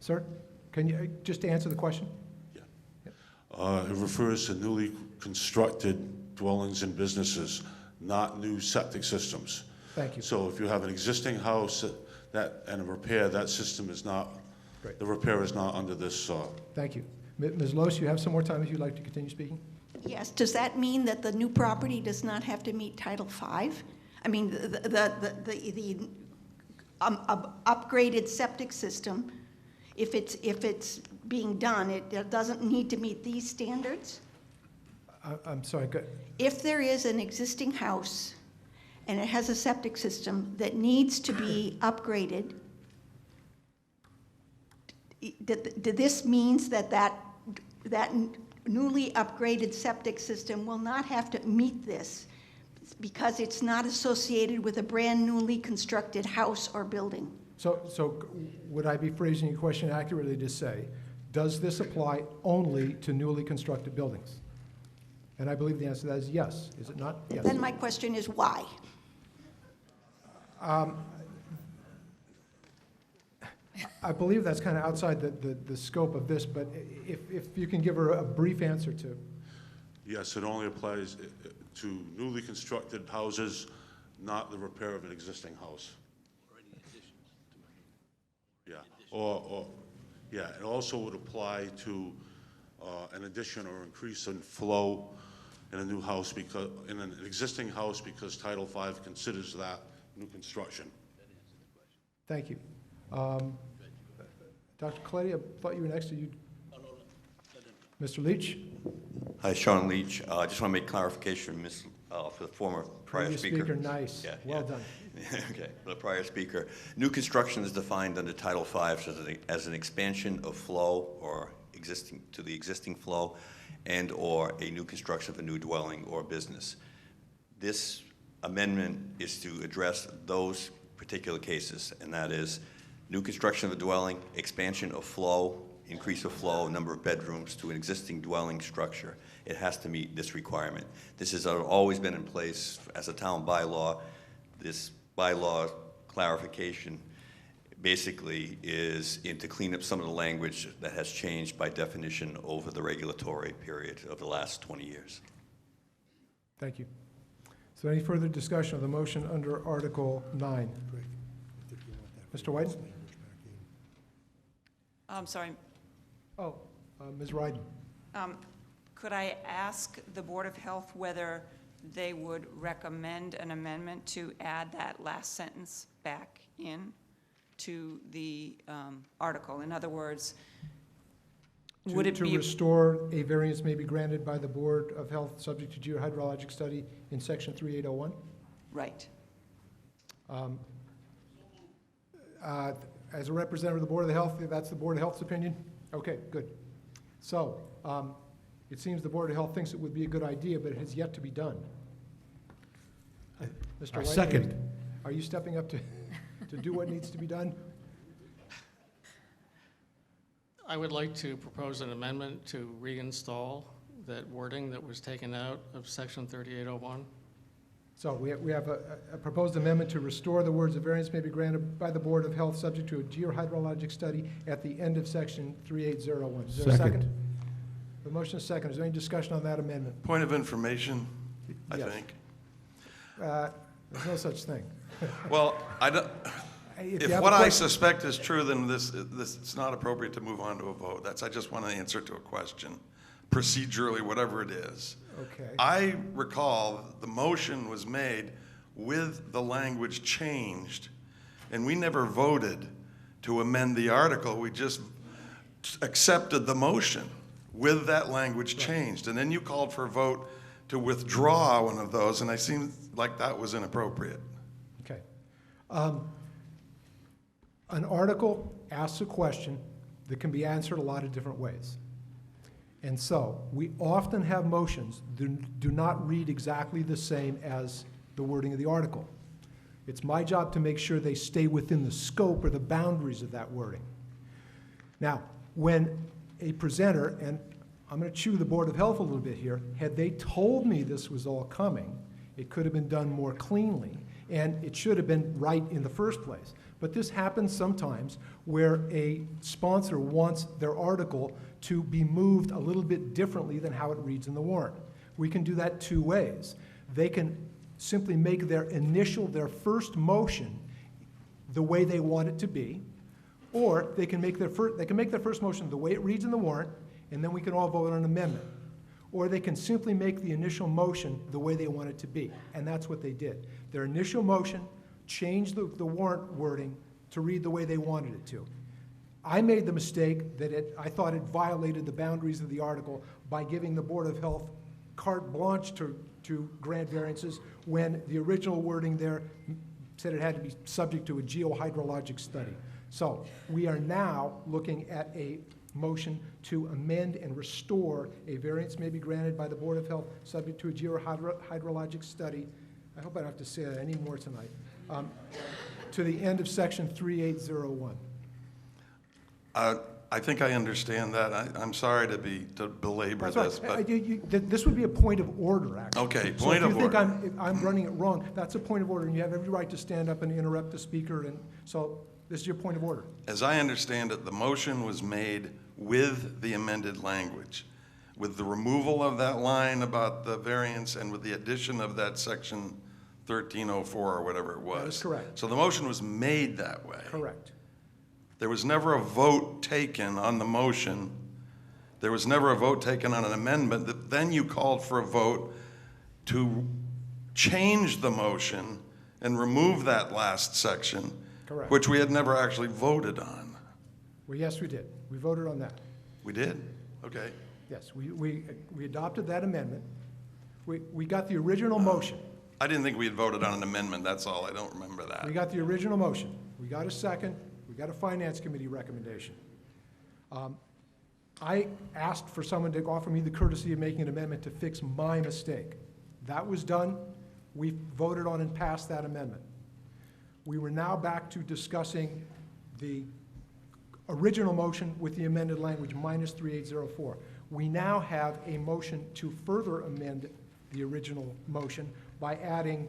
Sir, can you just answer the question? It refers to newly constructed dwellings and businesses, not new septic systems. Thank you. So if you have an existing house and a repair, that system is not, Great. the repair is not under this. Thank you. Ms. Loos, you have some more time if you'd like to continue speaking? Yes, does that mean that the new property does not have to meet Title V? I mean, the upgraded septic system, if it's being done, it doesn't need to meet these standards? I'm sorry, go. If there is an existing house and it has a septic system that needs to be upgraded, did this means that newly upgraded septic system will not have to meet this because it's not associated with a brand newly constructed house or building? So would I be phrasing your question accurately to say, does this apply only to newly constructed buildings? And I believe the answer to that is yes. Is it not? Yes. Then my question is why? I believe that's kind of outside the scope of this, but if you can give her a brief answer to. Yes, it only applies to newly constructed houses, not the repair of an existing house. Yeah, yeah, it also would apply to an addition or increase in flow in a new house, because in an existing house, because Title V considers that new construction. Thank you. Dr. Coletti, I thought you were next to you. Mr. Leach? Hi, Sean Leach. I just want to make clarification, for the former prior Previous speaker. Nice. Yeah, Well yeah. done. Okay, the prior speaker. New construction is defined under Title V as an expansion of flow or the existing flow and/or a new construction of a new dwelling or business. This amendment is to address those particular cases, and that is new construction of a dwelling, expansion of flow, increase of flow, number of bedrooms to an existing dwelling structure. It has to meet this requirement. This has always been in place as a town bylaw. This bylaw clarification basically is to clean up some of the language that has changed by definition over the regulatory period of the last 20 years. Thank you. Is there any further discussion of the motion under Article 9? Mr. White? I'm sorry. Oh, Ms. Ryden. Could I ask the Board of Health whether they would recommend an amendment to add that last sentence back in to the article? In other words, would it be... To restore, a variance may be granted by the Board of Health subject to geohydrologic study in Section 3801? Right. As a representative of the Board of Health, that's the Board of Health's opinion? Okay, good. So, it seems the Board of Health thinks it would be a good idea, but it has yet to be done. Mr. White, second. Are you stepping up to do what needs to be done? I would like to propose an amendment to reinstall that wording that was taken out of Section 3801. So we have a proposed amendment to restore the words "a variance may be granted by the Board of Health subject to a geohydrologic study" at the end of Section 3801. Is there a second? The motion is second. Is there any discussion on that amendment? Point of information, I Yes. think. There's no such thing. Well, I don't, If if you have what a I question- suspect is true, then it's not appropriate to move on to a vote. I just want an answer to a question, procedurally, whatever it is. Okay. I recall the motion was made with the language changed, and we never voted to amend the article. We just accepted the motion with that language changed. And then you called for a vote to withdraw one of those, and I seemed like that was inappropriate. Okay. An article asks a question that can be answered a lot of different ways. And so, we often have motions that do not read exactly the same as the wording of the article. It's my job to make sure they stay within the scope or the boundaries of that wording. Now, when a presenter, and I'm going to chew the Board of Health a little bit here, had they told me this was all coming, it could have been done more cleanly, and it should have been right in the first place. But this happens sometimes where a sponsor wants their article to be moved a little bit differently than how it reads in the warrant. We can do that two ways. They can simply make their first motion the way they want it to be, or they can make their first motion the way it reads in the warrant, and then we can all vote on an amendment. Or they can simply make the initial motion the way they want it to be, and that's what they did. Their initial motion changed the warrant wording to read the way they wanted it to. I made the mistake that I thought it violated the boundaries of the article by giving the Board of Health carte blanche to grant variances when the original wording there said it had to be subject to a geohydrologic study. So we are now looking at a motion to amend and restore a variance may be granted by the Board of Health subject to a geohydrologic study. I hope I don't have to say that anymore tonight. To the end of section 3801. I think I understand that. I'm sorry to belabor That's this, right. but This would be a point of order, actually. Okay, So point of if you order. think I'm running it wrong, that's a point of order, and you have every right to stand up and interrupt the speaker, and so this is your point of order. as I understand it, the motion was made with the amended language, with the removal of that line about the variance and with the addition of that section 1304 or whatever it was. That is correct. So the motion was made that way. Correct. There was never a vote taken on the motion. There was never a vote taken on an amendment. Then you called for a vote to change the motion and remove that last section, Correct. which we had never actually voted on. Well, yes, we did. We voted on that. We did? Okay. Yes, we adopted that amendment. We got the original motion. I didn't think we had voted on an amendment, that's all. I don't remember that. We got the original motion. We got a second. We got a Finance Committee recommendation. I asked for someone to offer me the courtesy of making an amendment to fix my mistake. That was done. We voted on and passed that amendment. We were now back to discussing the original motion with the amended language minus 3804. We now have a motion to further amend the original motion by adding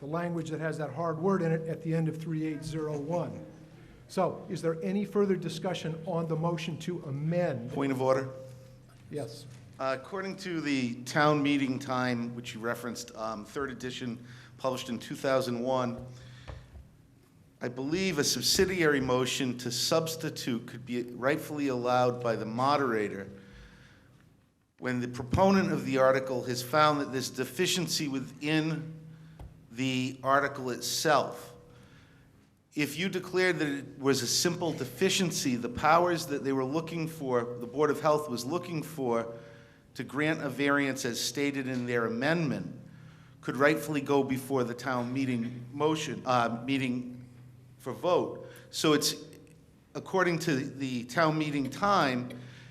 the language that has that hard word in it at the end of 3801. So, is there any further discussion on the motion to amend? Point of order. Yes. According to the town meeting time, which you referenced, third edition, published in 2001, I believe a subsidiary motion to substitute could be rightfully allowed by the moderator when the proponent of the article has found that there's deficiency within the article itself. If you declared that it was a simple deficiency, the powers that they were looking for, the Board of Health was looking for, to grant a variance as stated in their amendment, could rightfully go before the town meeting meeting for vote. So it's, according to the town meeting time,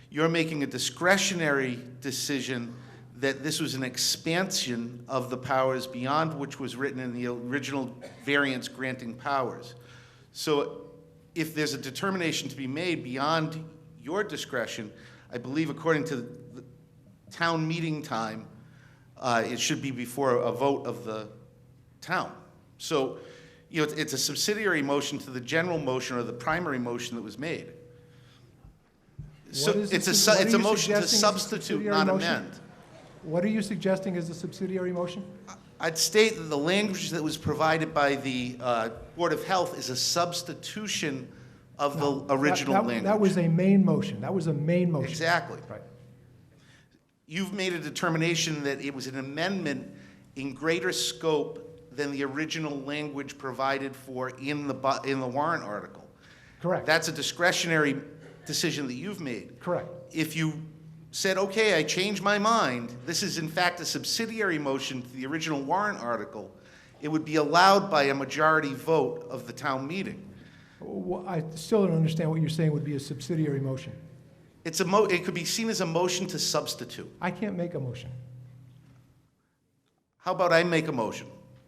you're making a discretionary decision that this was an expansion of the powers beyond which was written in the original variance granting powers. So if there's a determination to be made beyond your discretion, I believe according to the town meeting time, it should be before a vote of the town. So, you know, it's a subsidiary motion to the general motion or the primary motion that was made. So it's a motion to substitute, not amend. What are you suggesting is a subsidiary motion? I'd state that the language that was provided by the Board of Health is a substitution of the original language. That was a main motion. That was a main motion. Exactly. Right. You've made a determination that it was an amendment in greater scope than the original language provided for in the warrant article. Correct. That's a discretionary decision that you've made. Correct. If you said, okay, I changed my mind, this is in fact a subsidiary motion to the original warrant article, it would be allowed by a majority vote of the town meeting. Well, I still don't understand what you're saying would be a subsidiary motion. It could be seen as a motion to substitute. I can't make a motion. How about I make a motion?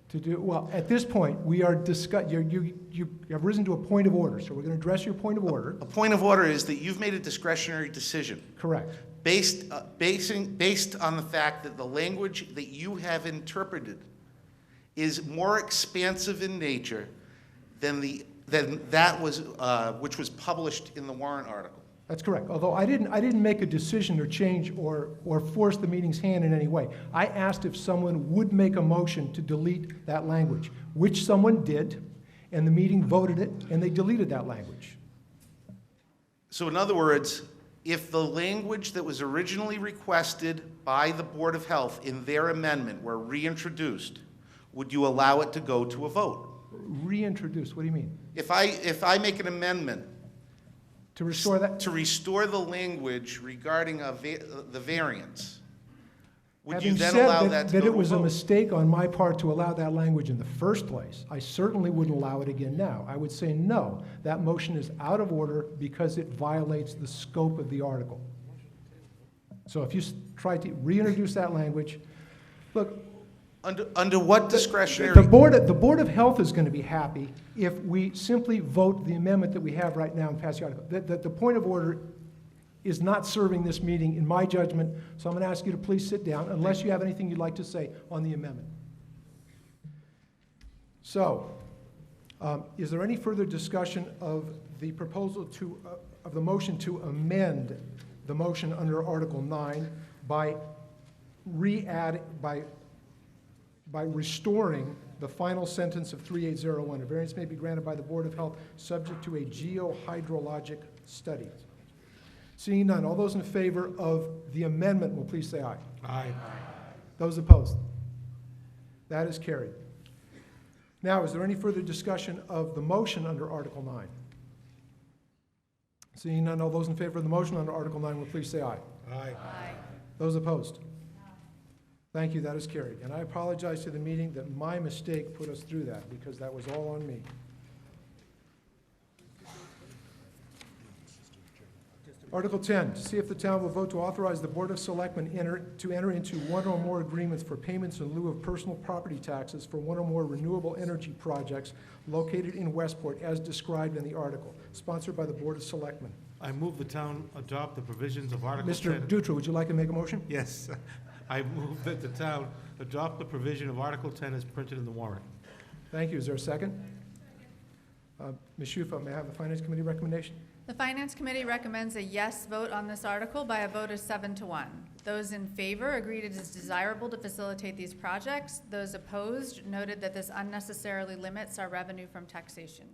To do, well, at this point, we are you have risen to a point of order, so we're going to address your point of order. A point of order is that you've made a discretionary decision. Correct. Based on the fact that the language that you have interpreted is more expansive in nature than that was, which was published in the warrant article. That's correct. Although I didn't make a decision or change or force the meeting's hand in any way. I asked if someone would make a motion to delete that language, which someone did, and the meeting voted it, and they deleted that language. So in other words, if the language that was originally requested by the Board of Health in their amendment were reintroduced, would you allow it to go to a vote? Reintroduced, what do you mean? If I make an amendment to restore that? To restore the language regarding the variance, would you Having then said allow that to go that to it was a vote? mistake on my part to allow that language in the first place, I certainly wouldn't allow it again now. I would say no, that motion is out of order because it violates the scope of the article. So if you try to reintroduce that language, look. Under what discretionary? The Board of Health is going to be happy if we simply vote the amendment that we have right now and pass the article. The point of order is not serving this meeting, in my judgment, so I'm going to ask you to please sit down, unless you have anything you'd like to say on the amendment. So, is there any further discussion of the proposal of the motion to amend the motion under Article 9 by restoring the final sentence of 3801? A variance may be granted by the Board of Health subject to a geohydrologic study. Seeing none, all those in favor of the amendment will please say aye. Aye. Those opposed? That is carried. Now, is there any further discussion of the motion under Article 9? Seeing none, all those in favor of the motion under Article 9 will please say aye. Aye. Aye. Those opposed? Thank you, that is carried. And I apologize to the meeting that my mistake put us through that, because that was all on me. Article 10, to see if the town will vote to authorize the Board of Selectmen to enter into one or more agreements for payments in lieu of personal property taxes for one or more renewable energy projects located in Westport as described in the article, sponsored by the Board of Selectmen. I move the town adopt the provisions of Article 10. Mr. Dutra, would you like to make a motion? Yes. I move that the town adopt the provision of Article 10 as printed in the warrant. Thank you. Is there a second? Ms. Schufa, may I have the Finance Committee recommendation? The Finance Committee recommends a yes vote on this article by a vote of 7-1. Those in favor agreed it is desirable to facilitate these projects. Those opposed noted that this unnecessarily limits our revenue from taxation.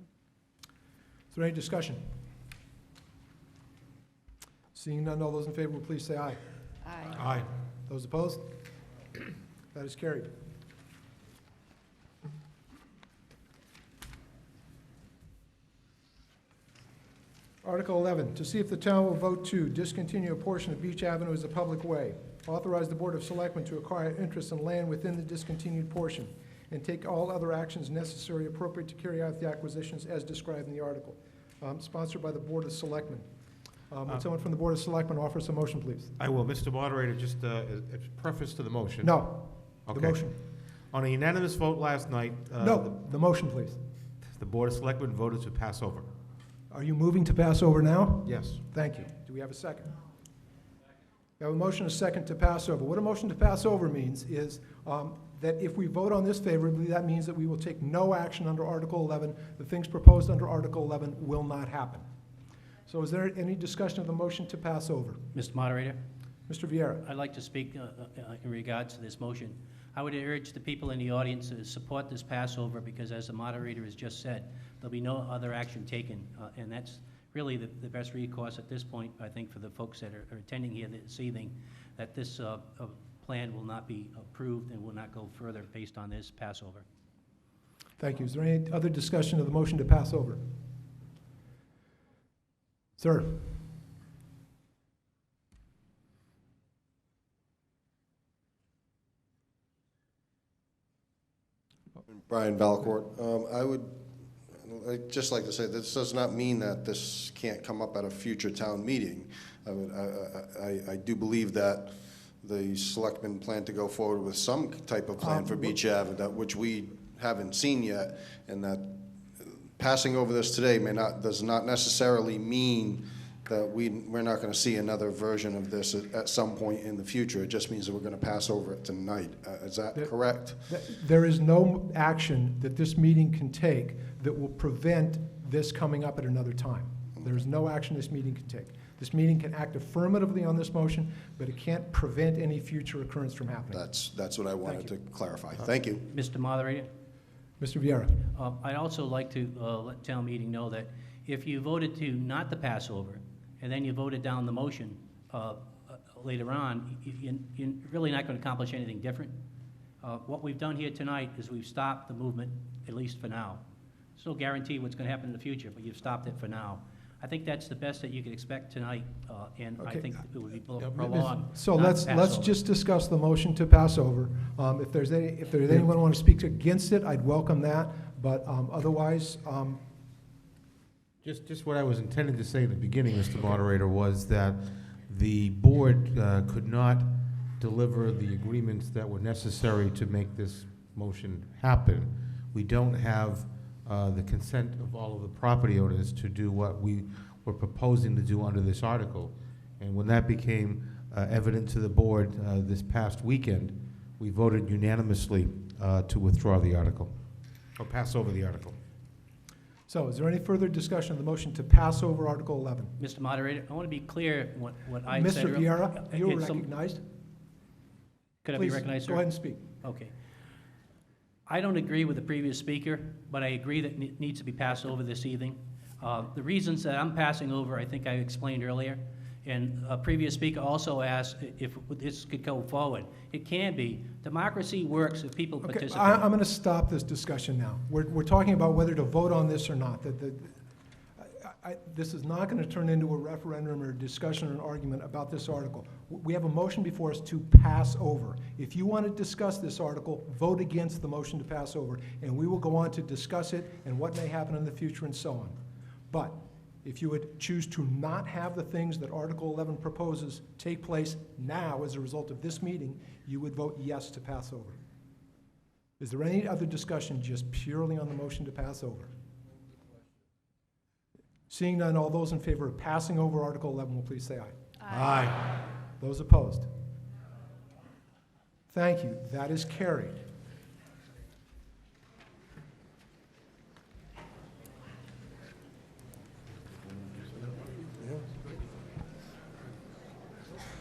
Is there any discussion? Seeing none, all those in favor will please say aye. Aye. Aye. Those opposed? That is carried. Article 11, to see if the town will vote to discontinue a portion of Beach Avenue as a public way, authorize the Board of Selectmen to acquire interest in land within the discontinued portion, and take all other actions necessary appropriate to carry out the acquisitions as described in the article. Sponsored by the Board of Selectmen. Would someone from the Board of Selectmen offer some motion, please? I will. Mr. Moderator, just as preface to the motion. No. Okay. The motion. On a unanimous vote last night. No, the motion, please. The Board of Selectmen voted to pass over. Are you moving to pass over now? Yes. Thank you. Do we have a second? We have a motion, a second to pass over. What a motion to pass over means is that if we vote on this favorably, that means that we will take no action under Article 11. The things proposed under Article 11 will not happen. So is there any discussion of the motion to pass over? Mr. Moderator? Mr. Vieira. I'd like to speak in regards to this motion. I would urge the people in the audience to support this passover because, as the moderator has just said, there'll be no other action taken, and that's really the best recourse at this point, I think, for the folks that are attending here this evening, that this plan will not be approved and will not go further based on this passover. Thank you. Is there any other discussion of the motion to pass over? Sir. Brian Valcourt. I would just like to say this does not mean that this can't come up at a future town meeting. I do believe that the selectmen plan to go forward with some type of plan for Beach Ave, which we haven't seen yet, and that passing over this today does not necessarily mean that we're not going to see another version of this at some point in the future. It just means that we're going to pass over it tonight. Is that correct? There is no action that this meeting can take that will prevent this coming up at another time. There is no action this meeting can take. This meeting can act affirmatively on this motion, but it can't prevent any future occurrence from happening. That's what I wanted to clarify. Thank you. Mr. Moderator? Mr. Vieira. I'd also like to let town meeting know that if you voted to not to pass over, and then you voted down the motion later on, you're really not going to accomplish anything different. What we've done here tonight is we've stopped the movement, at least for now. There's no guarantee what's going to happen in the future, but you've stopped it for now. I think that's the best that you could expect tonight, and I think it would be prolonged. So not to pass let's over. just discuss the motion to pass over. If there's anyone who want to speak against it, I'd welcome that, but otherwise, Just what I was intending to say in the beginning, Mr. Moderator, was that the board could not deliver the agreements that were necessary to make this motion happen. We don't have the consent of all of the property owners to do what we were proposing to do under this article. And when that became evident to the board this past weekend, we voted unanimously to withdraw the article, or pass over the article. so is there any further discussion of the motion to pass over Article 11? Mr. Moderator, I want to be clear what I said. Mr. Vieira, you are recognized. Could I be Please, recognized, sir? go ahead and speak. Okay. I don't agree with the previous speaker, but I agree that it needs to be passed over this evening. The reasons that I'm passing over, I think I explained earlier, and a previous speaker also asked if this could go forward. It can be. Democracy works if people Okay, participate. I'm going to stop this discussion now. We're talking about whether to vote on this or not. This is not going to turn into a referendum or a discussion or an argument about this article. We have a motion before us to pass over. If you want to discuss this article, vote against the motion to pass over, and we will go on to discuss it and what may happen in the future and so on. But if you would choose to not have the things that Article 11 proposes take place now as a result of this meeting, you would vote yes to pass over. Is there any other discussion just purely on the motion to pass over? Seeing none, all those in favor of passing over Article 11 will please say aye. Aye. Those opposed? Thank you. That is carried.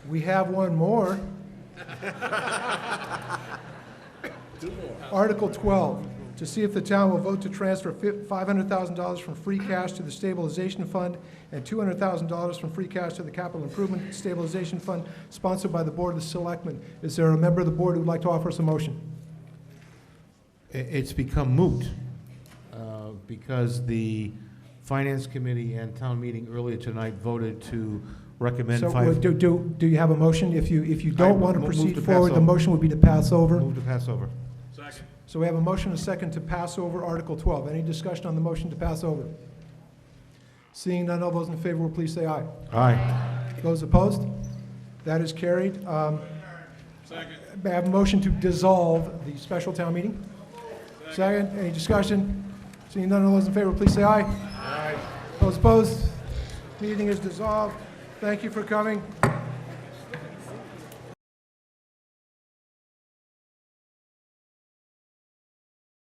We have one more. Article 12, to see if the town will vote to transfer $500,000 from free cash to the stabilization fund and $200,000 from free cash to the capital improvement stabilization fund, sponsored by the Board of Selectmen. Is there a member of the board who would like to offer us a motion? It's become moot because the Finance Committee and Town Meeting earlier tonight voted to recommend So do you have a motion? If you don't want to move proceed to pass forward, the over. motion would be to pass over. Move to pass over. So we have a motion and a second to pass over Article 12. Any discussion on the motion to pass over? Seeing none, all those in favor will please say aye. Aye. Those opposed? That is carried. May I have a motion to dissolve the special town meeting? Second. Any discussion? Seeing none, all those in favor please say aye. Aye. Those opposed? Meeting is dissolved. Thank you for coming.